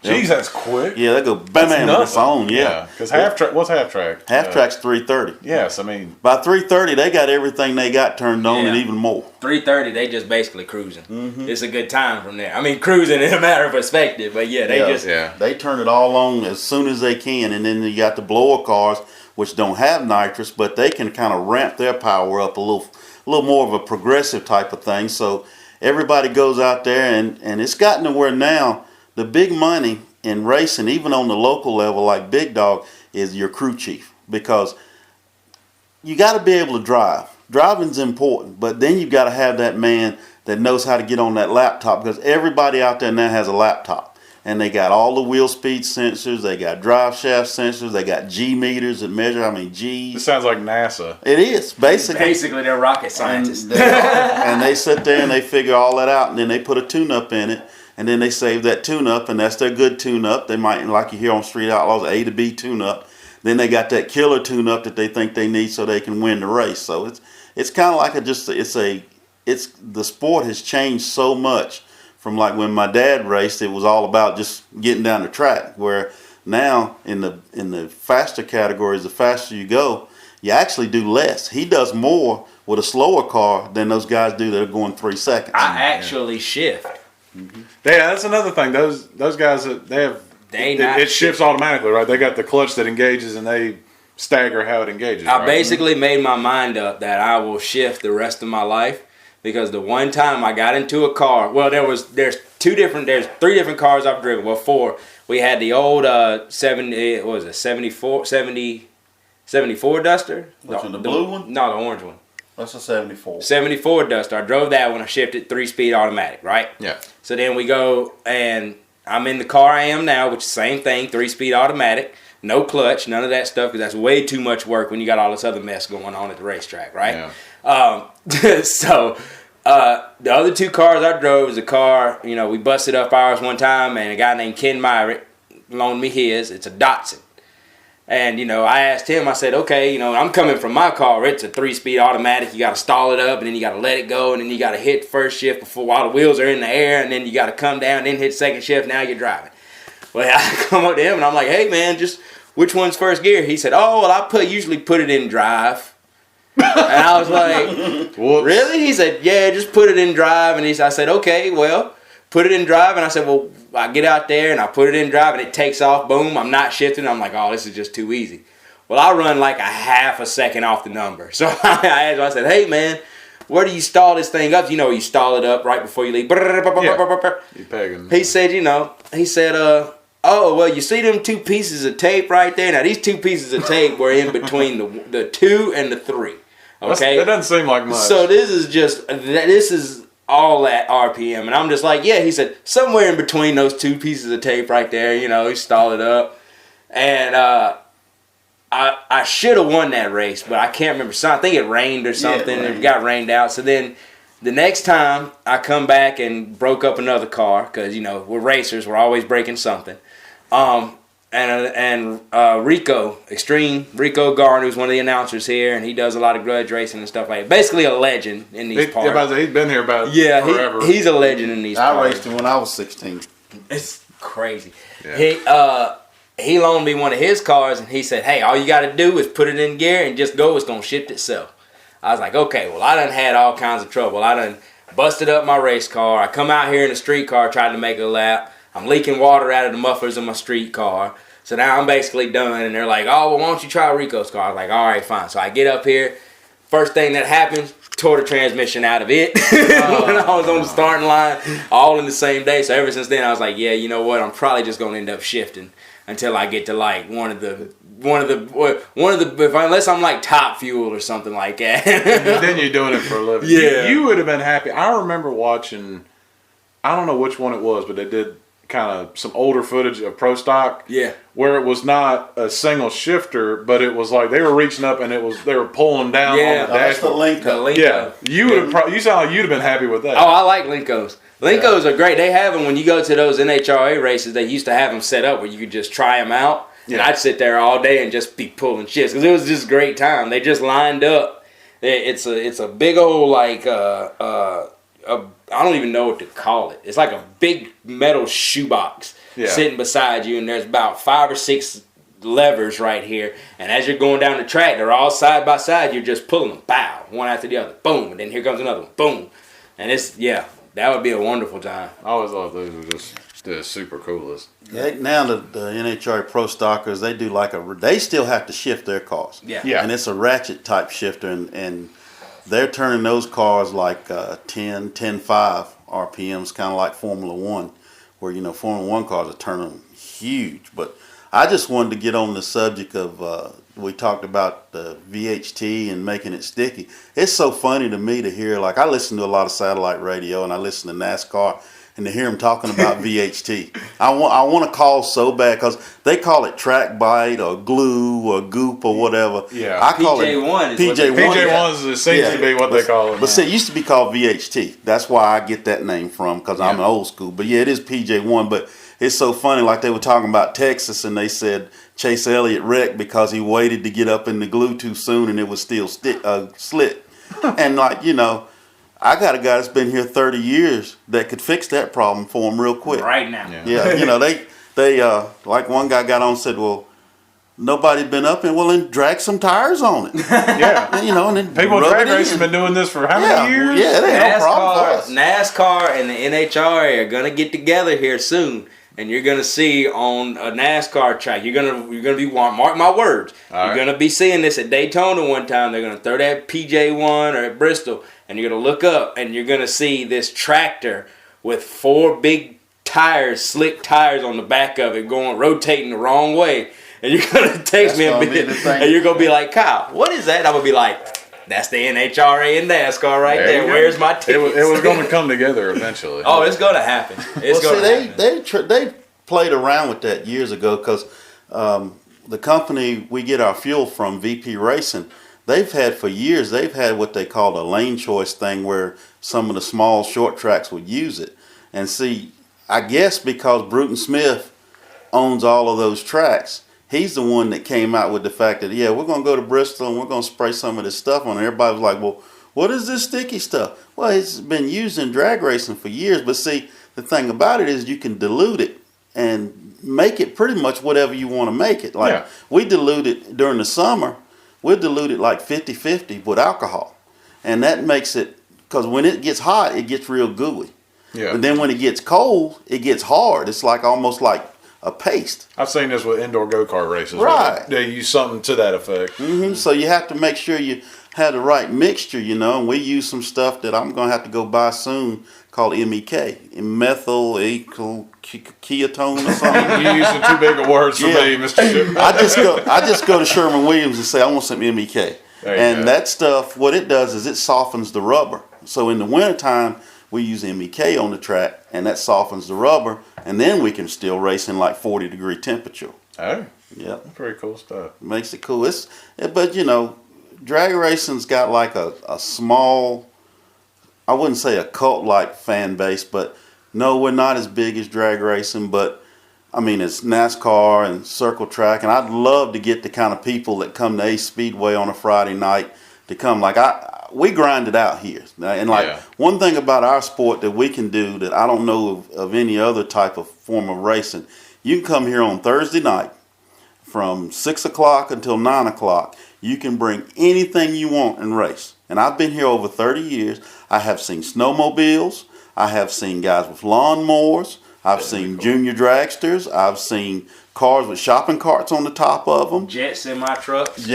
Jeez, that's quick. Yeah, they go bam, bam, it's on. Yeah. Because what's half track? Half track's 330. Yes, I mean. By 330, they got everything they got turned on and even more. 330, they just basically cruising. It's a good time from there. I mean, cruising in a matter of perspective, but they turn it all on as soon as they can, and then you got the blower cars, which don't have nitrous, but they can kind of ramp their power up a little more of a progressive type of thing. So everybody goes out there, and it's gotten to where now the big money in racing, even on the local level like Big Dog, is your crew chief, because you got to be able to drive. Driving's important, but then you got to have that man that knows how to get on that laptop, because everybody out there now has a laptop, and they got all the wheel speed sensors, they got drive shaft sensors, they got G meters that measure how many G's. This sounds like NASA. It is basically they're rocket scientists, and they sit there and they figure all that out, and then they put a tune-up in it. And then they save that tune-up, and that's their good tune-up. They might, like you hear on Street Outlaws, A to B tune-up. Then they got that killer tune-up that they think they need so they can win the race. So it's kind of like the sport has changed so much from like when my dad raced. It was all about just getting down the track. Where now in the faster categories, the faster you go, you actually do less. He does more with a slower car than those guys do that are going 3 seconds. I actually shift. Yeah, that's another thing. Those guys that it shifts automatically, right? They got the clutch that engages, and they stagger how it engages. I basically made my mind up that I will shift the rest of my life, because the one time I got into a car, well, there's three different cars I've driven. Well, 4. We had the old 74 Duster. Which one, the blue one? No, the orange one. That's a 74. 74 Duster. I drove that when I shifted 3-speed automatic, right? Yeah. So then we go, and I'm in the car I am now, which is the same thing, 3-speed automatic, no clutch, none of that stuff, because that's way too much work when you got all this other mess going on at the racetrack, right? Yeah. So the other 2 cars I drove was a car, we busted up ours one time, and a guy named Ken Myrick loaned me his. It's a Datsun. And, I asked him, I said, okay, I'm coming from my car. It's a 3-speed automatic. You got to stall it up, and then you got to let it go, and then you got to hit first shift while the wheels are in the air, and then you got to come down, then hit second shift. Now you're driving. Well, I come up to him, and I'm like, hey, man, just which one's first gear? He said, oh, well, I usually put it in drive. And I was like, really? He said, yeah, just put it in drive. And I said, okay, well, put it in drive. And I said, well, I get out there and I put it in drive and it takes off. Boom, I'm not shifting. I'm like, oh, this is just too easy. Well, I run like a half a second off the number. So I asked him, I said, hey, man, where do you stall this thing up? You stall it up right before you leave. Yeah. You pegging. He said, oh, well, you see them 2 pieces of tape right there? Now, these 2 pieces of tape were in between the 2 and the 3. Okay? That doesn't seem like much. So this is all at RPM. And I'm just like, yeah, he said, somewhere in between those 2 pieces of tape right there, he stalled it up. And I should have won that race, but I can't remember. So I think it rained or something. Yeah, it got rained out. So then the next time I come back and broke up another car, because, we're racers. We're always breaking something. Extreme Rico Garner, who's one of the announcers here, and he does a lot of grudge racing and stuff like that. Basically a legend in these parts. He's been here about forever. He's a legend in these parts. I raced him when I was 16. It's crazy. Yeah. He loaned me one of his cars, and he said, hey, all you got to do is put it in gear and just go. It's going to shift itself. I was like, okay, well, I done had all kinds of trouble. I done busted up my race car. I come out here in a street car trying to make a lap. I'm leaking water out of the mufflers of my street car. So now I'm basically done. And they're like, oh, well, why don't you try Rico's car? I was like, all right, fine. So I get up here. First thing that happens, tore the transmission out of it when I was on the starting line, all in the same day. So ever since then, I was like, yeah, you know what? I'm probably just going to end up shifting until I get to like one of the unless I'm like Top Fuel or something like that. Then you're doing it for a living. Yeah. You would have been happy. I remember watching, I don't know which one it was, but they did kind of some older footage of Pro Stock. Yeah. Where it was not a single shifter, but it was like they were reaching up and they were pulling them down on the dashboard. That's the Linko. Yeah. You sound like you'd have been happy with that. Oh, I like Linkos. Linkos are great. They have them when you go to those NHRA races. They used to have them set up where you could just try them out. Yeah. And I'd sit there all day and just be pulling shifts because it was just a great time. They just lined up. It's a big old like I don't even know what to call it. It's like a big metal shoebox sitting beside you, and there's about 5 or 6 levers right here. And as you're going down the track, they're all side by side. You're just pulling them, bow, one after the other, boom, and then here comes another one, boom. And that would be a wonderful time. I always thought those were just the super coolest. Yeah, now the NHRA Pro Stockers, they do they still have to shift their cars. Yeah. And it's a ratchet type shifter, and they're turning those cars like 10.5 RPMs, kind of like Formula One, where Formula One cars are turning huge. But I just wanted to get on the subject of we talked about the VHT and making it sticky. It's so funny to me to hear, like, I listen to a lot of satellite radio and I listen to NASCAR, and to hear them talking about VHT. I want to call so bad because they call it track bite or glue or goop or whatever. Yeah. I call PJ1 it PJ1. PJ1 seems to be what they call it. But see, it used to be called VHT. That's why I get that name from, because I'm an old school. But yeah, it is PJ1. But it's so funny, like they were talking about Texas, and they said Chase Elliott wrecked because he waited to get up in the glue too soon and it was still slit. And I got a guy that's been here 30 years that could fix that problem for him real quick. Right now. Yeah, they like one guy got on and said, well, nobody been up and then drag some tires on it. Yeah. And then people drag racing been doing this for how many years? Yeah, it ain't no problem for us. NASCAR and the NHRA are gonna get together here soon. And you're gonna see on a NASCAR track, you're gonna be, mark my words, you're gonna be seeing this at Daytona one time. They're gonna throw that PJ1 or at Bristol, and you're gonna look up and you're gonna see this tractor with 4 big tires, slick tires on the back of it, rotating the wrong way. And you're gonna text me and you're gonna be like, Kyle, what is that? I'm gonna be like, that's the NHRA and NASCAR right there. Where's my tickets? It was going to come together eventually. Oh, it's going to happen. They played around with that years ago because the company we get our fuel from, VP Racing, they've had for years, they've had what they call a lane choice thing where some of the small short tracks would use it. And see, I guess because Bruton Smith owns all of those tracks, he's the one that came out with the fact that, we're going to go to Bristol and we're going to spray some of this stuff on it. Everybody was like, well, what is this sticky stuff? Well, it's been used in drag racing for years. But see, the thing about it is you can dilute it and make it pretty much whatever you want to make it. Like we dilute it during the summer, we'll dilute it like 50-50 with alcohol. And that makes it, because when it gets hot, it gets real gooey. Yeah. But then when it gets cold, it gets hard. It's like almost like a paste. I've seen this with indoor go-kart races. Right. They use something to that effect. Mm-hmm. So you have to make sure you have the right mixture, and we use some stuff that I'm going to have to go buy soon called MEK, methyl ketone or something. You're using too big of words for me, Mr. Shipmon. I just go to Sherman-Williams and say, I want some MEK. And that stuff, what it does is it softens the rubber. So in the wintertime, we use MEK on the track, and that softens the rubber, and then we can still race in like 40-degree temperature. Oh, yeah, pretty cool stuff. Makes it cool. But drag racing's got like a small, I wouldn't say a cult-like fan base, but no, we're not as big as drag racing, but I mean, it's NASCAR and circle track, and I'd love to get the kind of people that come to Ace Speedway on a Friday night to come. Like we grind it out here, and one thing about our sport that we can do that I don't know of any other type of form of racing, you can come here on Thursday night from 6 o'clock until 9 o'clock. You can bring anything you want and race. And I've been here over 30 years. I have seen snowmobiles. I have seen guys with lawnmowers. I've seen junior dragsters. I've seen cars with shopping carts on the top of them. Jet semi-trucks.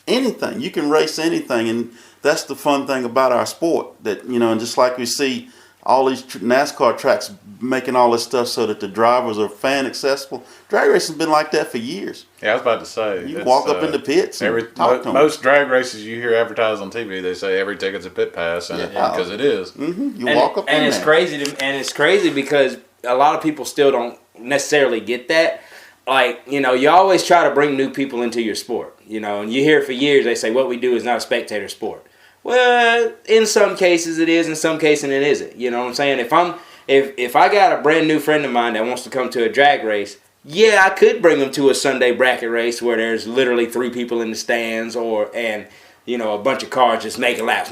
Anything. You can race anything. And that's the fun thing about our sport. That, and just like we see all these NASCAR tracks making all this stuff so that the drivers are fan accessible. Drag racing's been like that for years. Yeah, I was about to say. You walk up in the pits and talk to them. Most drag races you hear advertised on TV, they say every ticket's a pit pass, because it is. Mm-hmm. You walk up in there. And it's crazy because a lot of people still don't necessarily get that. Like, you always try to bring new people into your sport, and you hear for years they say what we do is not a spectator sport. Well, in some cases it is, in some cases it isn't. You know what I'm saying? If I got a brand new friend of mine that wants to come to a drag race, I could bring them to a Sunday bracket race where there's literally 3 people in the stands and a bunch of cars just making laps.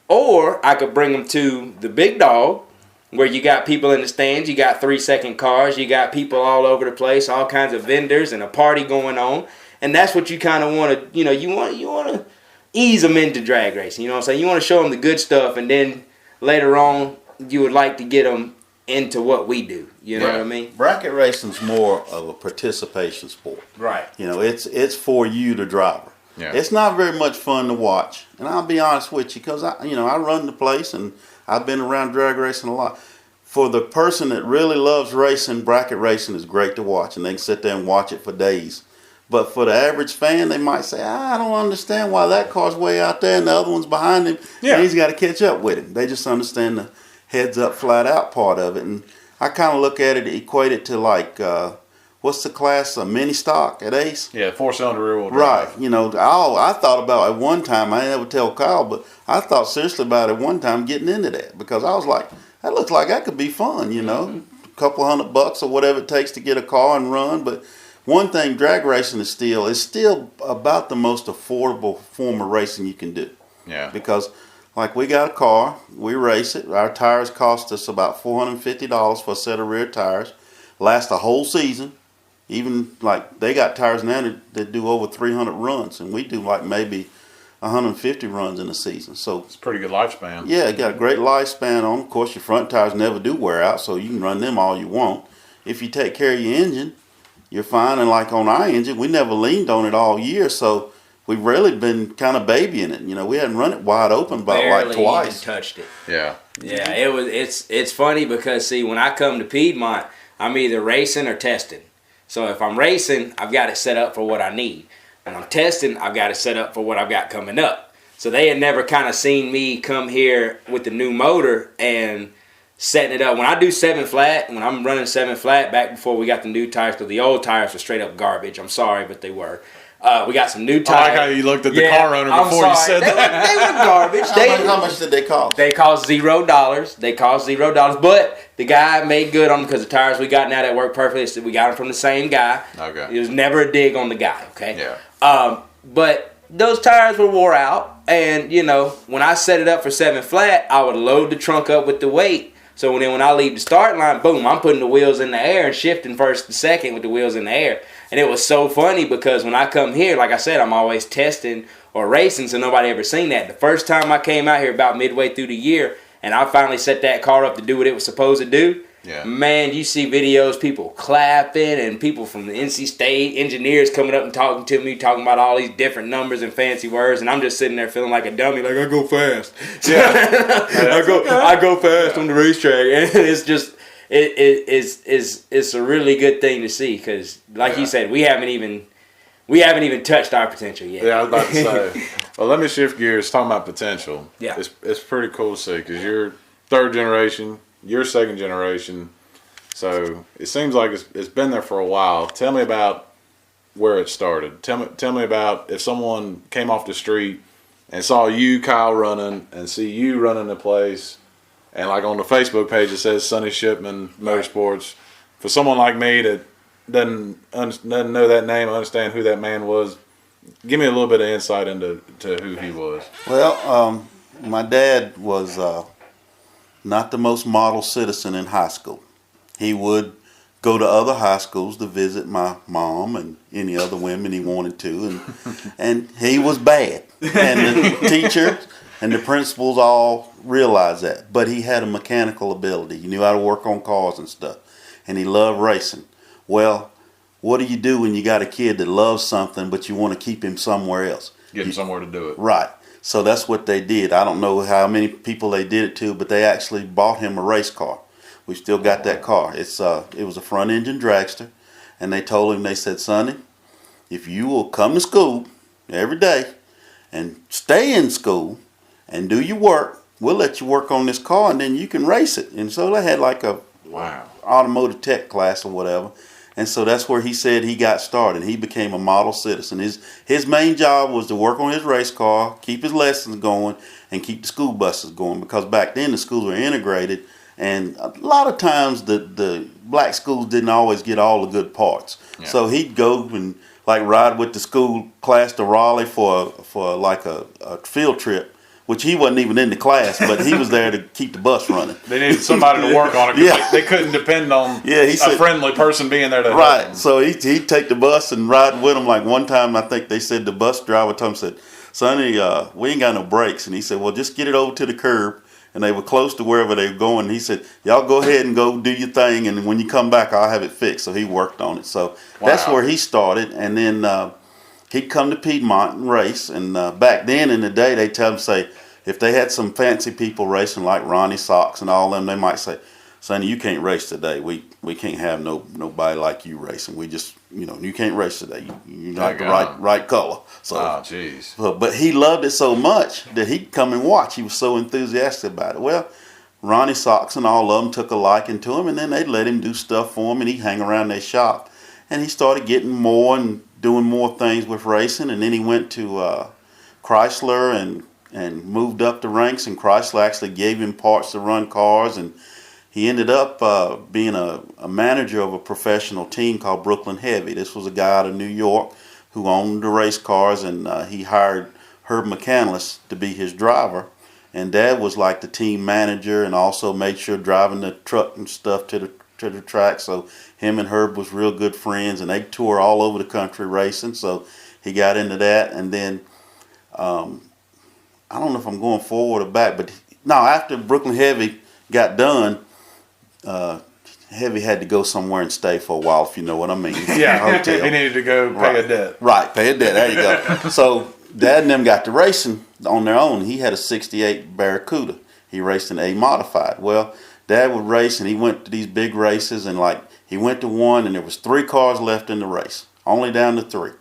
Or I could bring them to the big dog, where you got people in the stands, you got 3-second cars, you got people all over the place, all kinds of vendors and a party going on. And that's what you kind of want to, you want to ease them into drag racing. You know what I'm saying? You want to show them the good stuff, and then later on, you would like to get them into what we do. You know what I mean? Bracket racing's more of a participation sport. Right. It's for you, the driver. Yeah. It's not very much fun to watch, and I'll be honest with you, because I run the place and I've been around drag racing a lot. For the person that really loves racing, bracket racing is great to watch, and they can sit there and watch it for days. But for the average fan, they might say, I don't understand why that car's way out there and the other one's behind him. Yeah. And he's got to catch up with him. They just understand the heads up, flat out part of it. And I kind of look at it, equate it to like, what's the class, a mini stock at Ace? Yeah, 4-cylinder rear wheel drive. Right. I thought about at one time, I didn't ever tell Kyle, but I thought seriously about it one time getting into that, because I was like, that looks like that could be fun, a couple $100 or whatever it takes to get a car and run. But one thing, drag racing is still about the most affordable form of racing you can do. Yeah. Because like we got a car, we race it. Our tires cost us about $450 for a set of rear tires. Last a whole season. Even like they got tires now that do over 300 runs, and we do like maybe 150 runs in a season. So it's a pretty good lifespan. Yeah, it got a great lifespan on. Of course, your front tires never do wear out, so you can run them all you want. If you take care of your engine, you're fine. And like on our engine, we never leaned on it all year, so we've really been kind of babying it. We hadn't run it wide open about barely like twice. Even touched it. Yeah. Yeah, it's funny because see, when I come to Piedmont, I'm either racing or testing. So if I'm racing, I've got it set up for what I need. When I'm testing, I've got it set up for what I've got coming up. So they had never kind of seen me come here with the new motor and setting it up. When I do 7 flat, when I'm running 7 flat, back before we got the new tires, because the old tires were straight up garbage. I'm sorry, but they were. We got some new tires. I like how you looked at the car owner before you said that. They were garbage. How much did they cost? They cost $0. They cost $0. But the guy made good on them because the tires we got now that work perfectly, we got them from the same guy. Okay. It was never a dig on the guy, okay? Yeah. But those tires were wore out. And, when I set it up for 7 flat, I would load the trunk up with the weight. So when I leave the start line, boom, I'm putting the wheels in the air and shifting first to second with the wheels in the air. And it was so funny because when I come here, like I said, I'm always testing or racing, so nobody ever seen that. The first time I came out here about midway through the year and I finally set that car up to do what it was supposed to do, man, you see videos, people clapping and people from the NC State, engineers coming up and talking to me, talking about all these different numbers and fancy words, and I'm just sitting there feeling like a dummy, like I go fast. Yeah. I go fast on the racetrack, and it's just... It's a really good thing to see because, like you said, we haven't even touched our potential yet. Yeah, I was about to say. Well, let me shift gears. Talking about potential. Yeah, it's pretty cool to see because you're 3rd generation, you're 2nd generation, so it seems like it's been there for a while. Tell me about where it started. Tell me about if someone came off the street and saw you, Kyle, running, and see you running the place. And like on the Facebook page, it says Sonny Shipmon Motorsports. For someone like me that doesn't know that name, understand who that man was, give me a little bit of insight into who he was. Well, my dad was not the most model citizen in high school. He would go to other high schools to visit my mom and any other women he wanted to, and he was bad. And the teacher and the principals all realized that. But he had a mechanical ability. He knew how to work on cars and stuff. And he loved racing. Well, what do you do when you got a kid that loves something but you want to keep him somewhere else? Get him somewhere to do it. Right. So that's what they did. I don't know how many people they did it to, but they actually bought him a race car. We still got that car. It was a front engine dragster. And they told him, they said, Sonny, if you will come to school every day and stay in school and do your work, we'll let you work on this car and then you can race it. And so they had like a automotive tech class or whatever. And so that's where he said he got started. He became a model citizen. His main job was to work on his race car, keep his lessons going, and keep the school buses going. Because back then the schools were integrated, and a lot of times the black schools didn't always get all the good parts. Yeah. So he'd go and like ride with the school class to Raleigh for like a field trip. which he wasn't even in the class, but he was there to keep the bus running. They needed somebody to work on it because they couldn't depend on a friendly person being there to help them. Right. So he'd take the bus and ride with them. Like one time, I think they said the bus driver told him, said, Sonny, we ain't got no brakes. And he said, well, just get it over to the curb. And they were close to wherever they were going. And he said, y'all go ahead and go do your thing. And when you come back, I'll have it fixed. So he worked on it. So that's where he started. And then he'd come to Piedmont and race. And back then in the day, they tell him, say, if they had some fancy people racing like Ronnie Sox and all them, they might say, Sonny, you can't race today. We can't have nobody like you racing. We just, you can't race today. You're not the right color. So, jeez. But he loved it so much that he'd come and watch. He was so enthusiastic about it. Well, Ronnie Sox and all of them took a liking to him, and then they'd let him do stuff for him, and he'd hang around their shop. And he started getting more and doing more things with racing, and then he went to Chrysler and moved up the ranks, and Chrysler actually gave him parts to run cars, and he ended up being a manager of a professional team called Brooklyn Heavy. This was a guy out of New York who owned the race cars, and he hired Herb McCandless to be his driver. And Dad was like the team manager and also made sure driving the truck and stuff to the track. So him and Herb was real good friends, and they tour all over the country racing. So he got into that, and then I don't know if I'm going forward or back, but no, after Brooklyn Heavy got done, Heavy had to go somewhere and stay for a while, if you know what I mean. Yeah, he needed to go pay a debt. Right, pay a debt. There you go. So Dad and them got to racing on their own. He had a '68 Barracuda. He raced an A modified. Well, Dad would race, and he went to these big races, and he went to one, and there was 3 cars left in the race, only down to 3.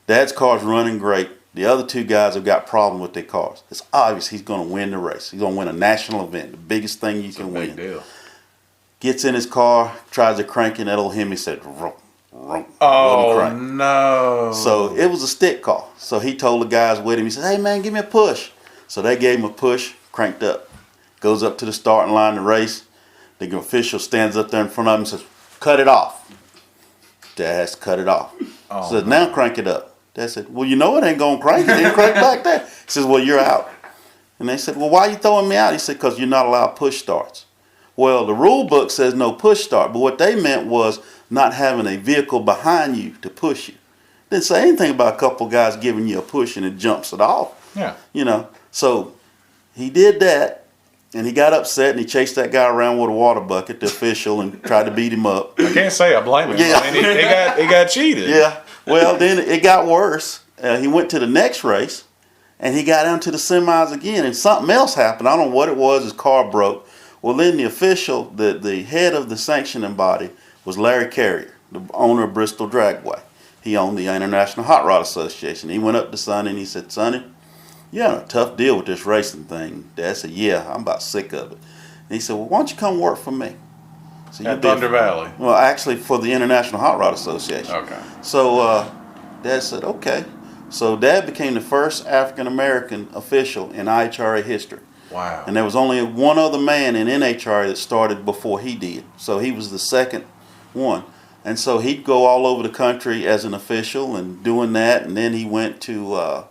Dad's car's running great. The other 2 guys have got problems with their cars. It's obvious he's going to win the race. He's going to win a national event, the biggest thing you can win. Big deal. Gets in his car, tries to crank it, that old Hemi said, rum, rum. Oh, no. So it was a stick car. So he told the guys with him, he said, hey, man, give me a push. So they gave him a push, cranked up. Goes up to the starting line to race. The official stands up there in front of him and says, cut it off. Dad has to cut it off. Oh, said, now crank it up. Dad said, well, it ain't going to crank. It didn't crank back there. He says, well, you're out. And they said, well, why are you throwing me out? He said, because you're not allowed push starts. Well, the rule book says no push start, but what they meant was not having a vehicle behind you to push you. Didn't say anything about a couple guys giving you a push and it jumps it off. Yeah. So he did that, and he got upset, and he chased that guy around with a water bucket, the official, and tried to beat him up. I can't say I blame him. Yeah. I mean, he got cheated. Yeah. Well, then it got worse. He went to the next race, and he got down to the semis again, and something else happened. I don't know what it was. His car broke. Well, then the official, the head of the sanctioning body, was Larry Carrier, the owner of Bristol Dragway. He owned the International Hot Rod Association. He went up to Sonny and he said, Sonny, you're having a tough deal with this racing thing. Dad said, yeah, I'm about sick of it. And he said, well, why don't you come work for me? So At Thunder Valley. Well, actually for the International Hot Rod Association. Okay. So Dad said, okay. So Dad became the first African-American official in IHRA history. Wow. And there was only one other man in NHRA that started before he did. So he was the second one. And so he'd go all over the country as an official and doing that. And then he went to,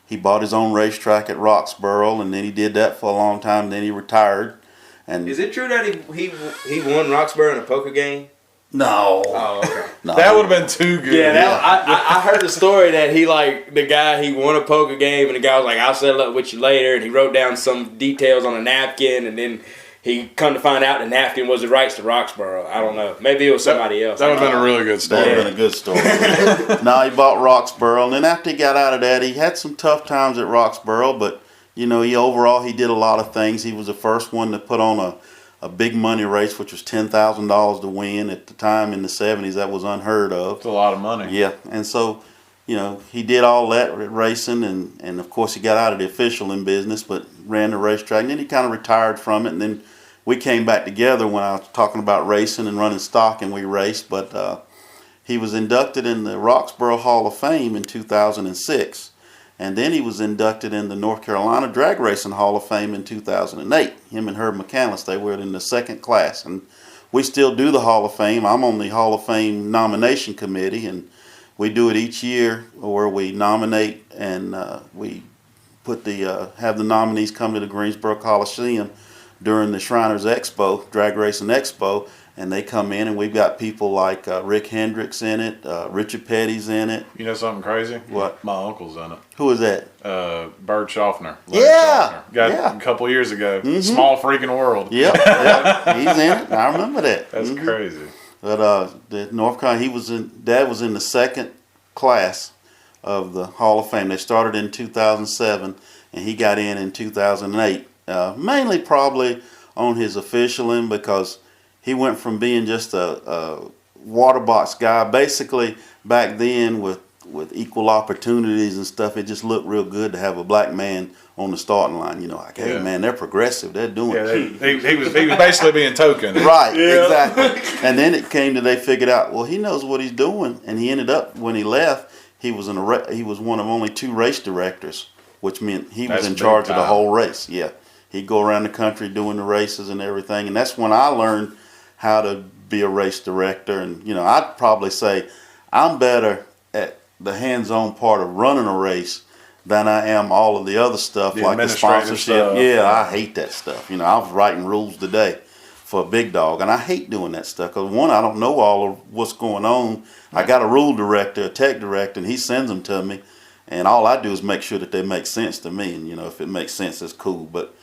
he bought his own racetrack at Roxborough. And then he did that for a long time. And then he retired. And is it true that he won Roxborough in a poker game? No. Oh, okay. No. That would have been too good. Yeah, I heard the story that he won a poker game, and the guy was like, I'll settle up with you later, and he wrote down some details on a napkin, and then he come to find out the napkin was the rights to Roxborough. I don't know. Maybe it was somebody else. That would have been a really good story. That would have been a good story. No, he bought Roxborough, and then after he got out of that, he had some tough times at Roxborough, but he overall did a lot of things. He was the first one to put on a big money race, which was $10,000 to win. At the time in the 70s, that was unheard of. It's a lot of money. Yeah, and so, he did all that racing, and of course he got out of the officialing business, but ran the racetrack, and then he kind of retired from it, and then we came back together when I was talking about racing and running stock, and we raced, but he was inducted in the Roxborough Hall of Fame in 2006. And then he was inducted in the North Carolina Drag Racing Hall of Fame in 2008. Him and Herb McCandless, they were in the second class. And we still do the Hall of Fame. I'm on the Hall of Fame nomination committee, and we do it each year where we nominate and we have the nominees come to the Greensboro Coliseum during the Shriners Expo, Drag Racing Expo, and they come in, and we've got people like Rick Hendricks in it, Richard Petty's in it. You know something crazy? What? My uncle's in it. Who is that? Bird Schaffner. Yeah. Got a couple years ago. Small freaking world. Yep. He's in it. I remember that. That's crazy. But the North Carolina, Dad was in the second class of the Hall of Fame. They started in 2007, and he got in 2008. Mainly probably on his officialing, because he went from being just a water box guy. Basically, back then with equal opportunities and stuff, it just looked real good to have a black man on the starting line. You know, like, hey man, they're progressive. They're doing it. Yeah, he was basically being token. Right, exactly. And then it came to, they figured out, well, he knows what he's doing, and he ended up, when he left, he was one of only 2 race directors, which meant he was in charge of the whole race. Yeah, he'd go around the country doing the races and everything, and that's when I learned how to be a race director. And you know, I'd probably say I'm better at the hands-on part of running a race than I am all of the other stuff, like the sponsorship stuff. Yeah, I hate that stuff. You know, I was writing rules today for a big dog, and I hate doing that stuff because, one, I don't know all of what's going on. I got a rule director, a tech director, and he sends them to me, and all I do is make sure that they make sense to me. And you know, if it makes sense, it's cool. But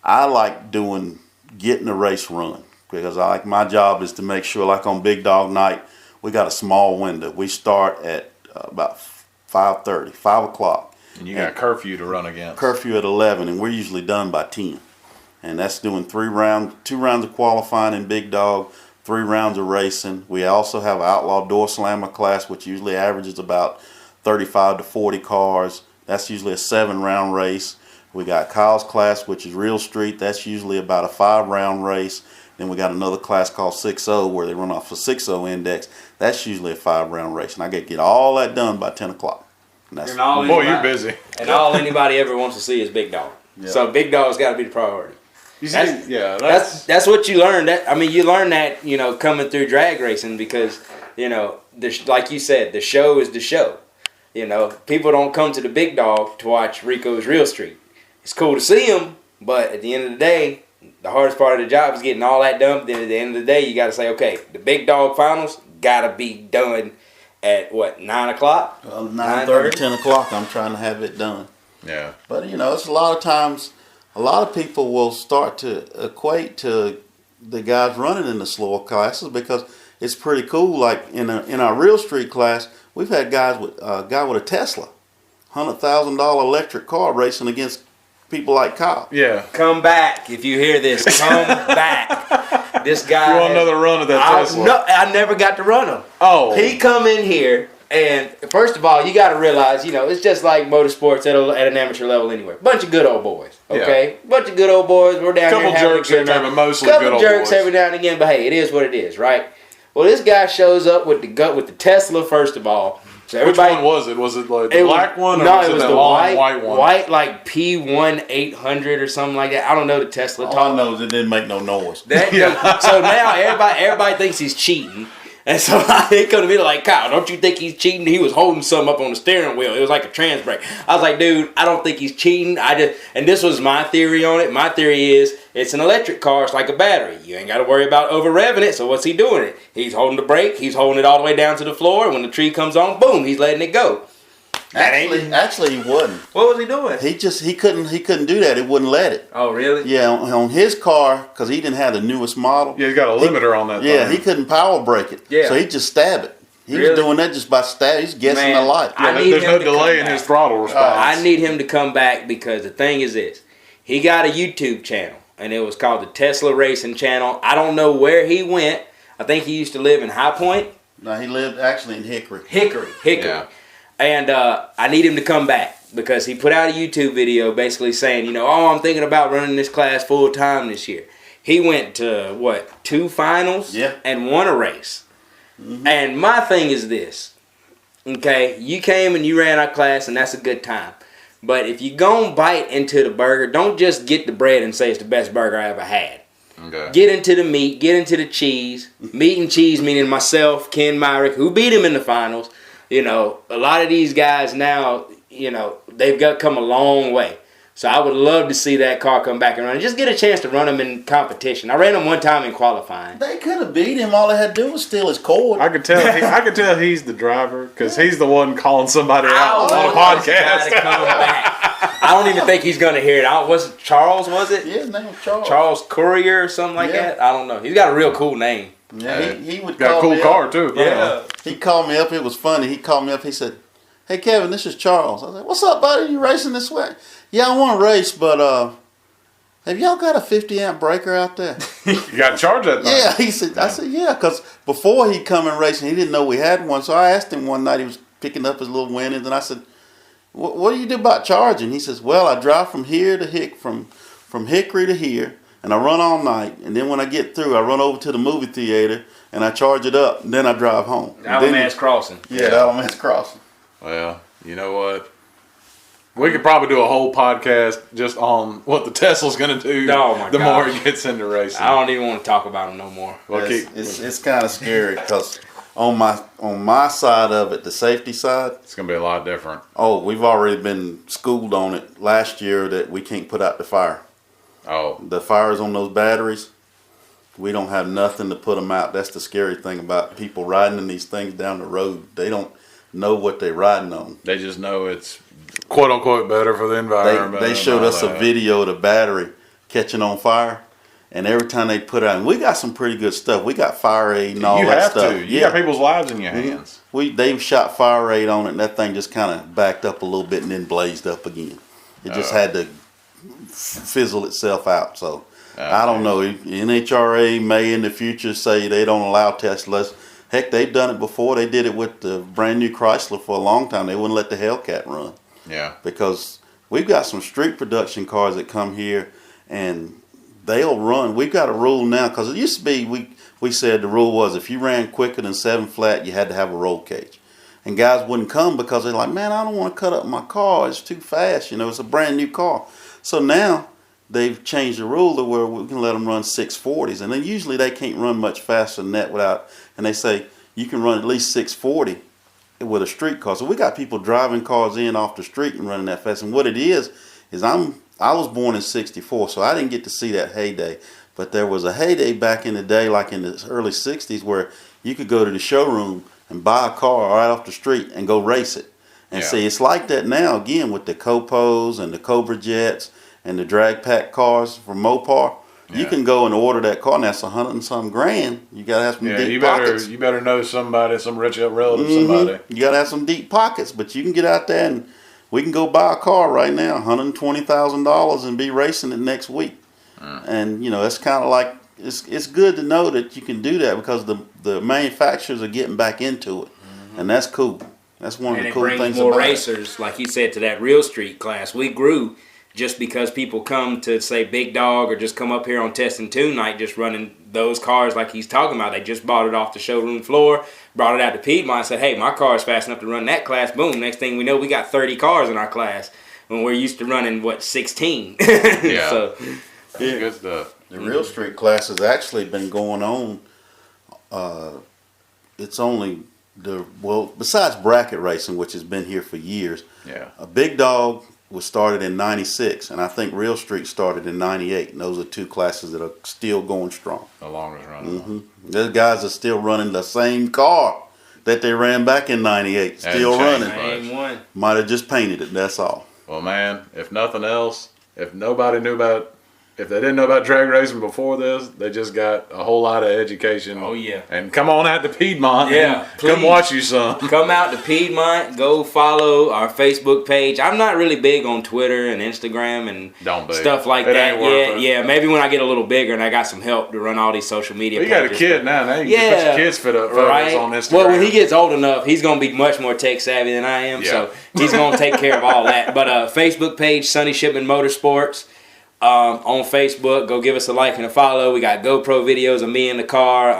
I like getting a race run, because my job is to make sure, like on Big Dog Night, we got a small window. We start at about 5:30, 5 o'clock. And you got curfew to run against. Curfew at 11, and we're usually done by 10. And that's doing 2 rounds of qualifying in Big Dog, 3 rounds of racing. We also have an outlaw door slammer class, which usually averages about 35 to 40 cars. That's usually a 7-round race. We got Kyle's class, which is real street. That's usually about a 5-round race. Then we got another class called 6-0, where they run off a 6-0 index. That's usually a 5-round race. And I get all that done by 10 o'clock. Boy, you're busy. And all anybody ever wants to see is Big Dog. Yeah. So Big Dog's got to be the priority. That's what you learn. You learn that, you know, coming through drag racing, because, you know, like you said, the show is the show. You know, people don't come to the Big Dog to watch Rico's Real Street. It's cool to see him, but at the end of the day, the hardest part of the job is getting all that done. Then at the end of the day, you got to say, okay, the Big Dog finals got to be done at what, 9 o'clock? 9:30, 10 o'clock. I'm trying to have it done. Yeah. But you know, it's a lot of times, a lot of people will start to equate to the guys running in the slower classes, because it's pretty cool. Like in our real street class, we've had guys with a guy with a Tesla, $100,000 electric car, racing against people like Kyle. Yeah. Come back if you hear this. Come back. This guy. You want another run of that Tesla? No, I never got to run him. Oh. He come in here, and first of all, you got to realize, you know, it's just like motorsports at an amateur level anyway. Bunch of good old boys. Okay? Yeah. Bunch of good old boys. We're down here having a good time. Couple jerks in there, but mostly good old boys. Couple jerks every now and again, but hey, it is what it is, right? Well, this guy shows up with the Tesla, first of all. So which one was it? Was it like the black one, or was it the white one? White, like P1800 or something like that. I don't know the Tesla. All I know is it didn't make no noise. So now everybody thinks he's cheating. And so they come to me like, Kyle, don't you think he's cheating? He was holding something up on the steering wheel. It was like a trans brake. I was like, dude, I don't think he's cheating. And this was my theory on it. My theory is it's an electric car. It's like a battery. You ain't got to worry about over revving it. So what's he doing it? He's holding the brake. He's holding it all the way down to the floor. And when the tree comes on, boom, he's letting it go. Actually, he wouldn't. What was he doing? He couldn't do that. It wouldn't let it. Oh, really? Yeah, on his car, because he didn't have the newest model. Yeah, he's got a limiter on that. Yeah, he couldn't power brake it. Yeah. So he'd just stab it. He was doing that just by stab. He's guessing the light. Yeah, there's no delay in his throttle response. I need him to come back, because the thing is this. He got a YouTube channel, and it was called the Tesla Racing Channel. I don't know where he went. I think he used to live in High Point. No, he lived actually in Hickory. Hickory. Yeah. And I need him to come back, because he put out a YouTube video basically saying, you know, I'm thinking about running this class full time this year. He went to, 2 finals and won a race. Mm-hmm. And my thing is this, okay, you came and you ran our class, and that's a good time. But if you gon' bite into the burger, don't just get the bread and say it's the best burger I ever had. Okay. Get into the meat, get into the cheese. Meat and cheese, meaning myself, Ken Myrick, who beat him in the finals. You know, a lot of these guys now, you know, they've come a long way. So I would love to see that car come back and run. Just get a chance to run him in competition. I ran him one time in qualifying. They could have beat him. All they had to do was steal his cord. I could tell he's the driver because he's the one calling somebody out on a podcast. Come back. I don't even think he's going to hear it. Was it Charles, was it? Yeah, his name was Charles. Charles Courier or something like that? I don't know. He's got a real cool name. Yeah, he would got call a cool car, too. Yeah. He called me up. It was funny. He called me up. He said, "Hey, Kevin, this is Charles." I was like, "What's up, buddy? You racing this way?" "Yeah, I want to race, but have y'all got a 50 amp breaker out there?" You got to charge that thing. Yeah, he said. I said, "Yeah," because before he'd come and racing, he didn't know we had one. So I asked him one night. He was picking up his little winnings, and I said, "What do you do about charging?" He says, "Well, I drive from here to from Hickory to here, and I run all night. And then when I get through, I run over to the movie theater and I charge it up, and then I drive home." Alabama's Crossing. Yeah, Alabama's Crossing. Well, you know what? We could probably do a whole podcast just on what the Tesla's going to do the more it gets into racing. I don't even want to talk about them no more. Well, it's kind of scary because on my side of it, the safety side, it's going to be a lot different. Oh, we've already been schooled on it last year that we can't put out the fire. Oh. The fires on those batteries, we don't have nothing to put them out. That's the scary thing about people riding in these things down the road. They don't know what they're riding on. They just know it's quote unquote better for the environment. They showed us a video of the battery catching on fire, and every time they put it out, and we got some pretty good stuff. We got fire aid and all that stuff. You got people's lives in your hands. They've shot fire aid on it, and that thing just kind of backed up a little bit and then blazed up again. It just had to fizzle itself out. So I don't know. NHRA may in the future say they don't allow Teslas. Heck, they've done it before. They did it with the brand new Chrysler for a long time. They wouldn't let the Hellcat run. Yeah. Because we've got some street production cars that come here and they'll run. We've got a rule now because it used to be we said the rule was if you ran quicker than 7 flat, you had to have a roll cage. And guys wouldn't come because they're like, "Man, I don't want to cut up my car. It's too fast. It's a brand new car." So now they've changed the rule to where we can let them run 640s. And then usually they can't run much faster than that and they say you can run at least 640 with a street car. So we got people driving cars in off the street and running that fast. And what it is I was born in '64, so I didn't get to see that heyday. But there was a heyday back in the day, like in the early '60s, where you could go to the showroom and buy a car right off the street and go race it. And see, it's like that now again with the Copos and the Cobra Jets and the drag pack cars from Mopar. You can go and order that car, and that's $100 and some grand. You gotta have some deep pockets. You better know somebody, some rich relative, somebody. You gotta have some deep pockets, but you can get out there and we can go buy a car right now, $120,000, and be racing it next week. And it's kind of like it's good to know that you can do that because the manufacturers are getting back into it, and that's cool. That's one of the cool things about it. And it brings more racers, like he said, to that real street class. We grew just because people come to, say, Big Dog or just come up here on Test and Tune night just running those cars like he's talking about. They just bought it off the showroom floor, brought it out to Piedmont and said, "Hey, my car is fast enough to run that class." Boom. Next thing we know, we got 30 cars in our class when we're used to running, 16? Yeah. So, good stuff. The real street class has actually been going on. It's only besides bracket racing, which has been here for years. Yeah. A Big Dog was started in '96, and I think Real Street started in '98. And those are two classes that are still going strong. The longest running. Those guys are still running the same car that they ran back in '98. Still running. Same one. Might have just painted it. That's all. Well, man, if nothing else, if they didn't know about drag racing before this, they just got a whole lot of education. Oh, yeah. And come on out to Piedmont. Yeah, please. Come watch you some. Come out to Piedmont. Go follow our Facebook page. I'm not really big on Twitter and Instagram and stuff like that. Yeah. Maybe when I get a little bigger and I got some help to run all these social media pages. You got a kid now. Now you can put your kids fit up photos on Instagram. Well, when he gets old enough, he's going to be much more tech savvy than I am. Yeah. So he's going to take care of all that. But Facebook page, Sonny Shipmon Motorsports. On Facebook, go give us a like and a follow. We got GoPro videos of me in the car.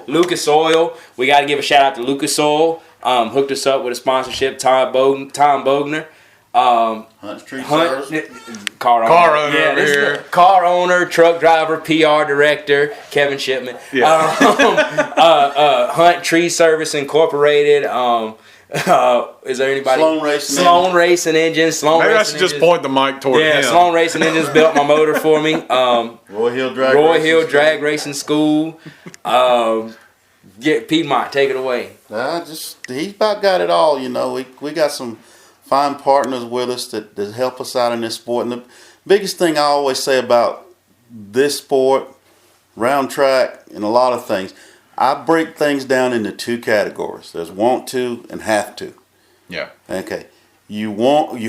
Lucas Oil. We got to give a shout out to Lucas Oil. Hooked us up with a sponsorship. Tom Bogner. Hunt Tree Service. Car owner over here. Car owner, truck driver, PR director, Kevin Shipman. Yeah. Hunt Tree Service Incorporated. Is there anybody? Sloan Racing Engines. Maybe I should just point the mic toward him. Yeah, Sloan Racing Engines built my motor for me. Roy Hill Drag Racing School. Get Piedmont, take it away. He's about got it all. We got some fine partners with us that help us out in this sport. And the biggest thing I always say about this sport, round track, and a lot of things, I break things down into two categories. There's want to and have to. Yeah. Okay. You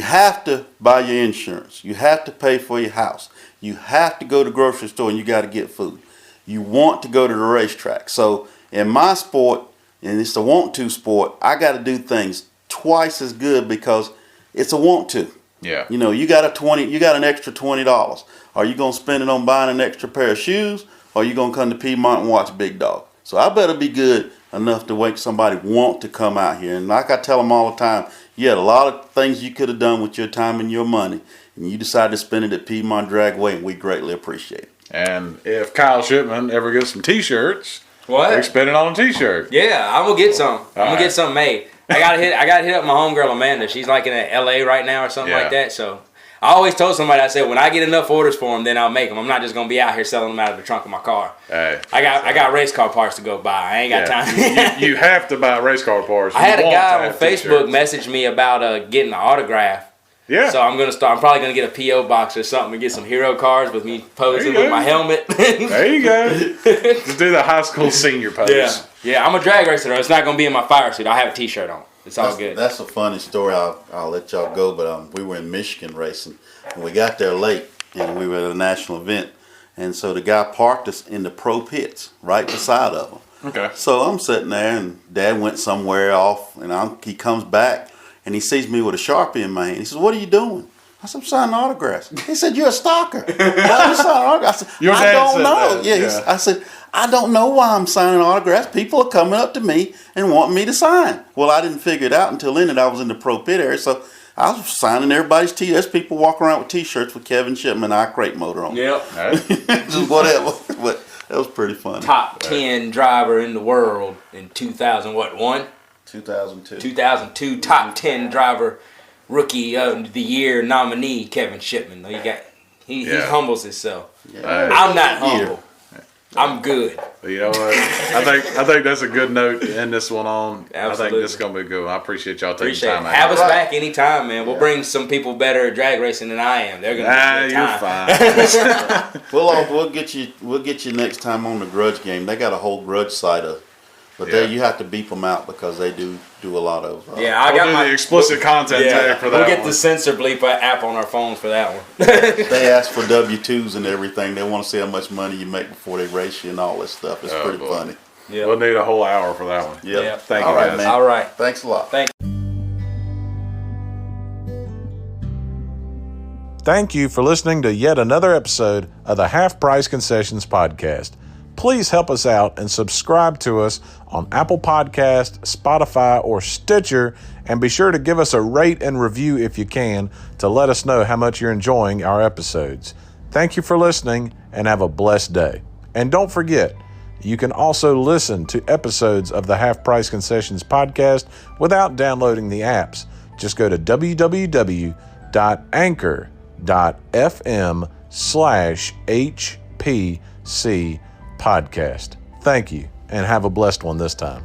have to buy your insurance. You have to pay for your house. You have to go to the grocery store and you got to get food. You want to go to the racetrack. So in my sport, and it's a want to sport, I got to do things twice as good because it's a want to. Yeah. You got an extra $20. Are you gonna spend it on buying an extra pair of shoes, or are you gonna come to Piedmont and watch Big Dog? So I better be good enough to make somebody want to come out here. And like I tell them all the time, you had a lot of things you could have done with your time and your money, and you decided to spend it at Piedmont Dragway, and we greatly appreciate it. And if Kyle Shipmon ever gets some T-shirts, what? spend it on a T-shirt. Yeah, I'm gonna get some. I'm gonna get some made. I gotta hit up my homegirl Amanda. She's like in LA right now or something like that. So I always told somebody, I said, when I get enough orders for them, then I'll make them. I'm not just gonna be out here selling them out of the trunk of my car. Hey, I got race car parts to go buy. I ain't got time. you have to buy race car parts. I had a guy on Facebook message me about getting an autograph. Yeah. So I'm probably gonna get a PO box or something and get some hero cards with me posing with my helmet. There you go. Just do the high school senior pose. Yeah. I'm a drag racer though. It's not gonna be in my fire suit. I have a T-shirt on. It's all good. That's a funny story. I'll let y'all go. But we were in Michigan racing, and we got there late, and we were at a national event, and so the guy parked us in the pro pits right beside of him. Okay. So I'm sitting there, and Dad went somewhere off, and he comes back. And he sees me with a Sharpie in my hand. He says, "What are you doing?" I said, "I'm signing autographs." He said, "You're a stalker. Why are you signing autographs?" I said, "I don't know." Yeah. I said, "I don't know why I'm signing autographs. People are coming up to me and wanting me to sign." Well, I didn't figure it out until then that I was in the pro pit area. So I was signing everybody's There's people walking around with T-shirts with Kevin Shipman, I crate motor on. Yep. Just whatever. But that was pretty funny. Top 10 driver in the world in 2001? 2002. 2002 top 10 driver rookie of the year nominee Kevin Shipman. He humbles himself. Yeah. I'm not humble. I'm good. You know what? I think that's a good note to end this one on. Absolutely. I think this is gonna be good. I appreciate y'all taking time out. Have us back anytime, man. We'll bring some people better at drag racing than I am. They're gonna be you're fine. We'll get you next time on the Grudge game. They got a whole Grudge site up. But you have to beep them out because they do a lot of. I got the explicit content tag for that. We'll get the censor bleep app on our phones for that one. They ask for W-2s and everything. They want to see how much money you make before they race you and all this stuff. It's pretty funny. Yeah. We'll need a whole hour for that one. Yeah. Thank you, guys. Man. All right. Thanks a lot. Thank you for listening to yet another episode of the Half Price Concessions podcast. Please help us out and subscribe to us on Apple Podcast, Spotify, or Stitcher, and be sure to give us a rate and review if you can to let us know how much you're enjoying our episodes. Thank you for listening and have a blessed day. And don't forget, you can also listen to episodes of the Half Price Concessions podcast without downloading the apps. Just go to www.anchor.fm/HPC podcast. Thank you, and have a blessed one this time.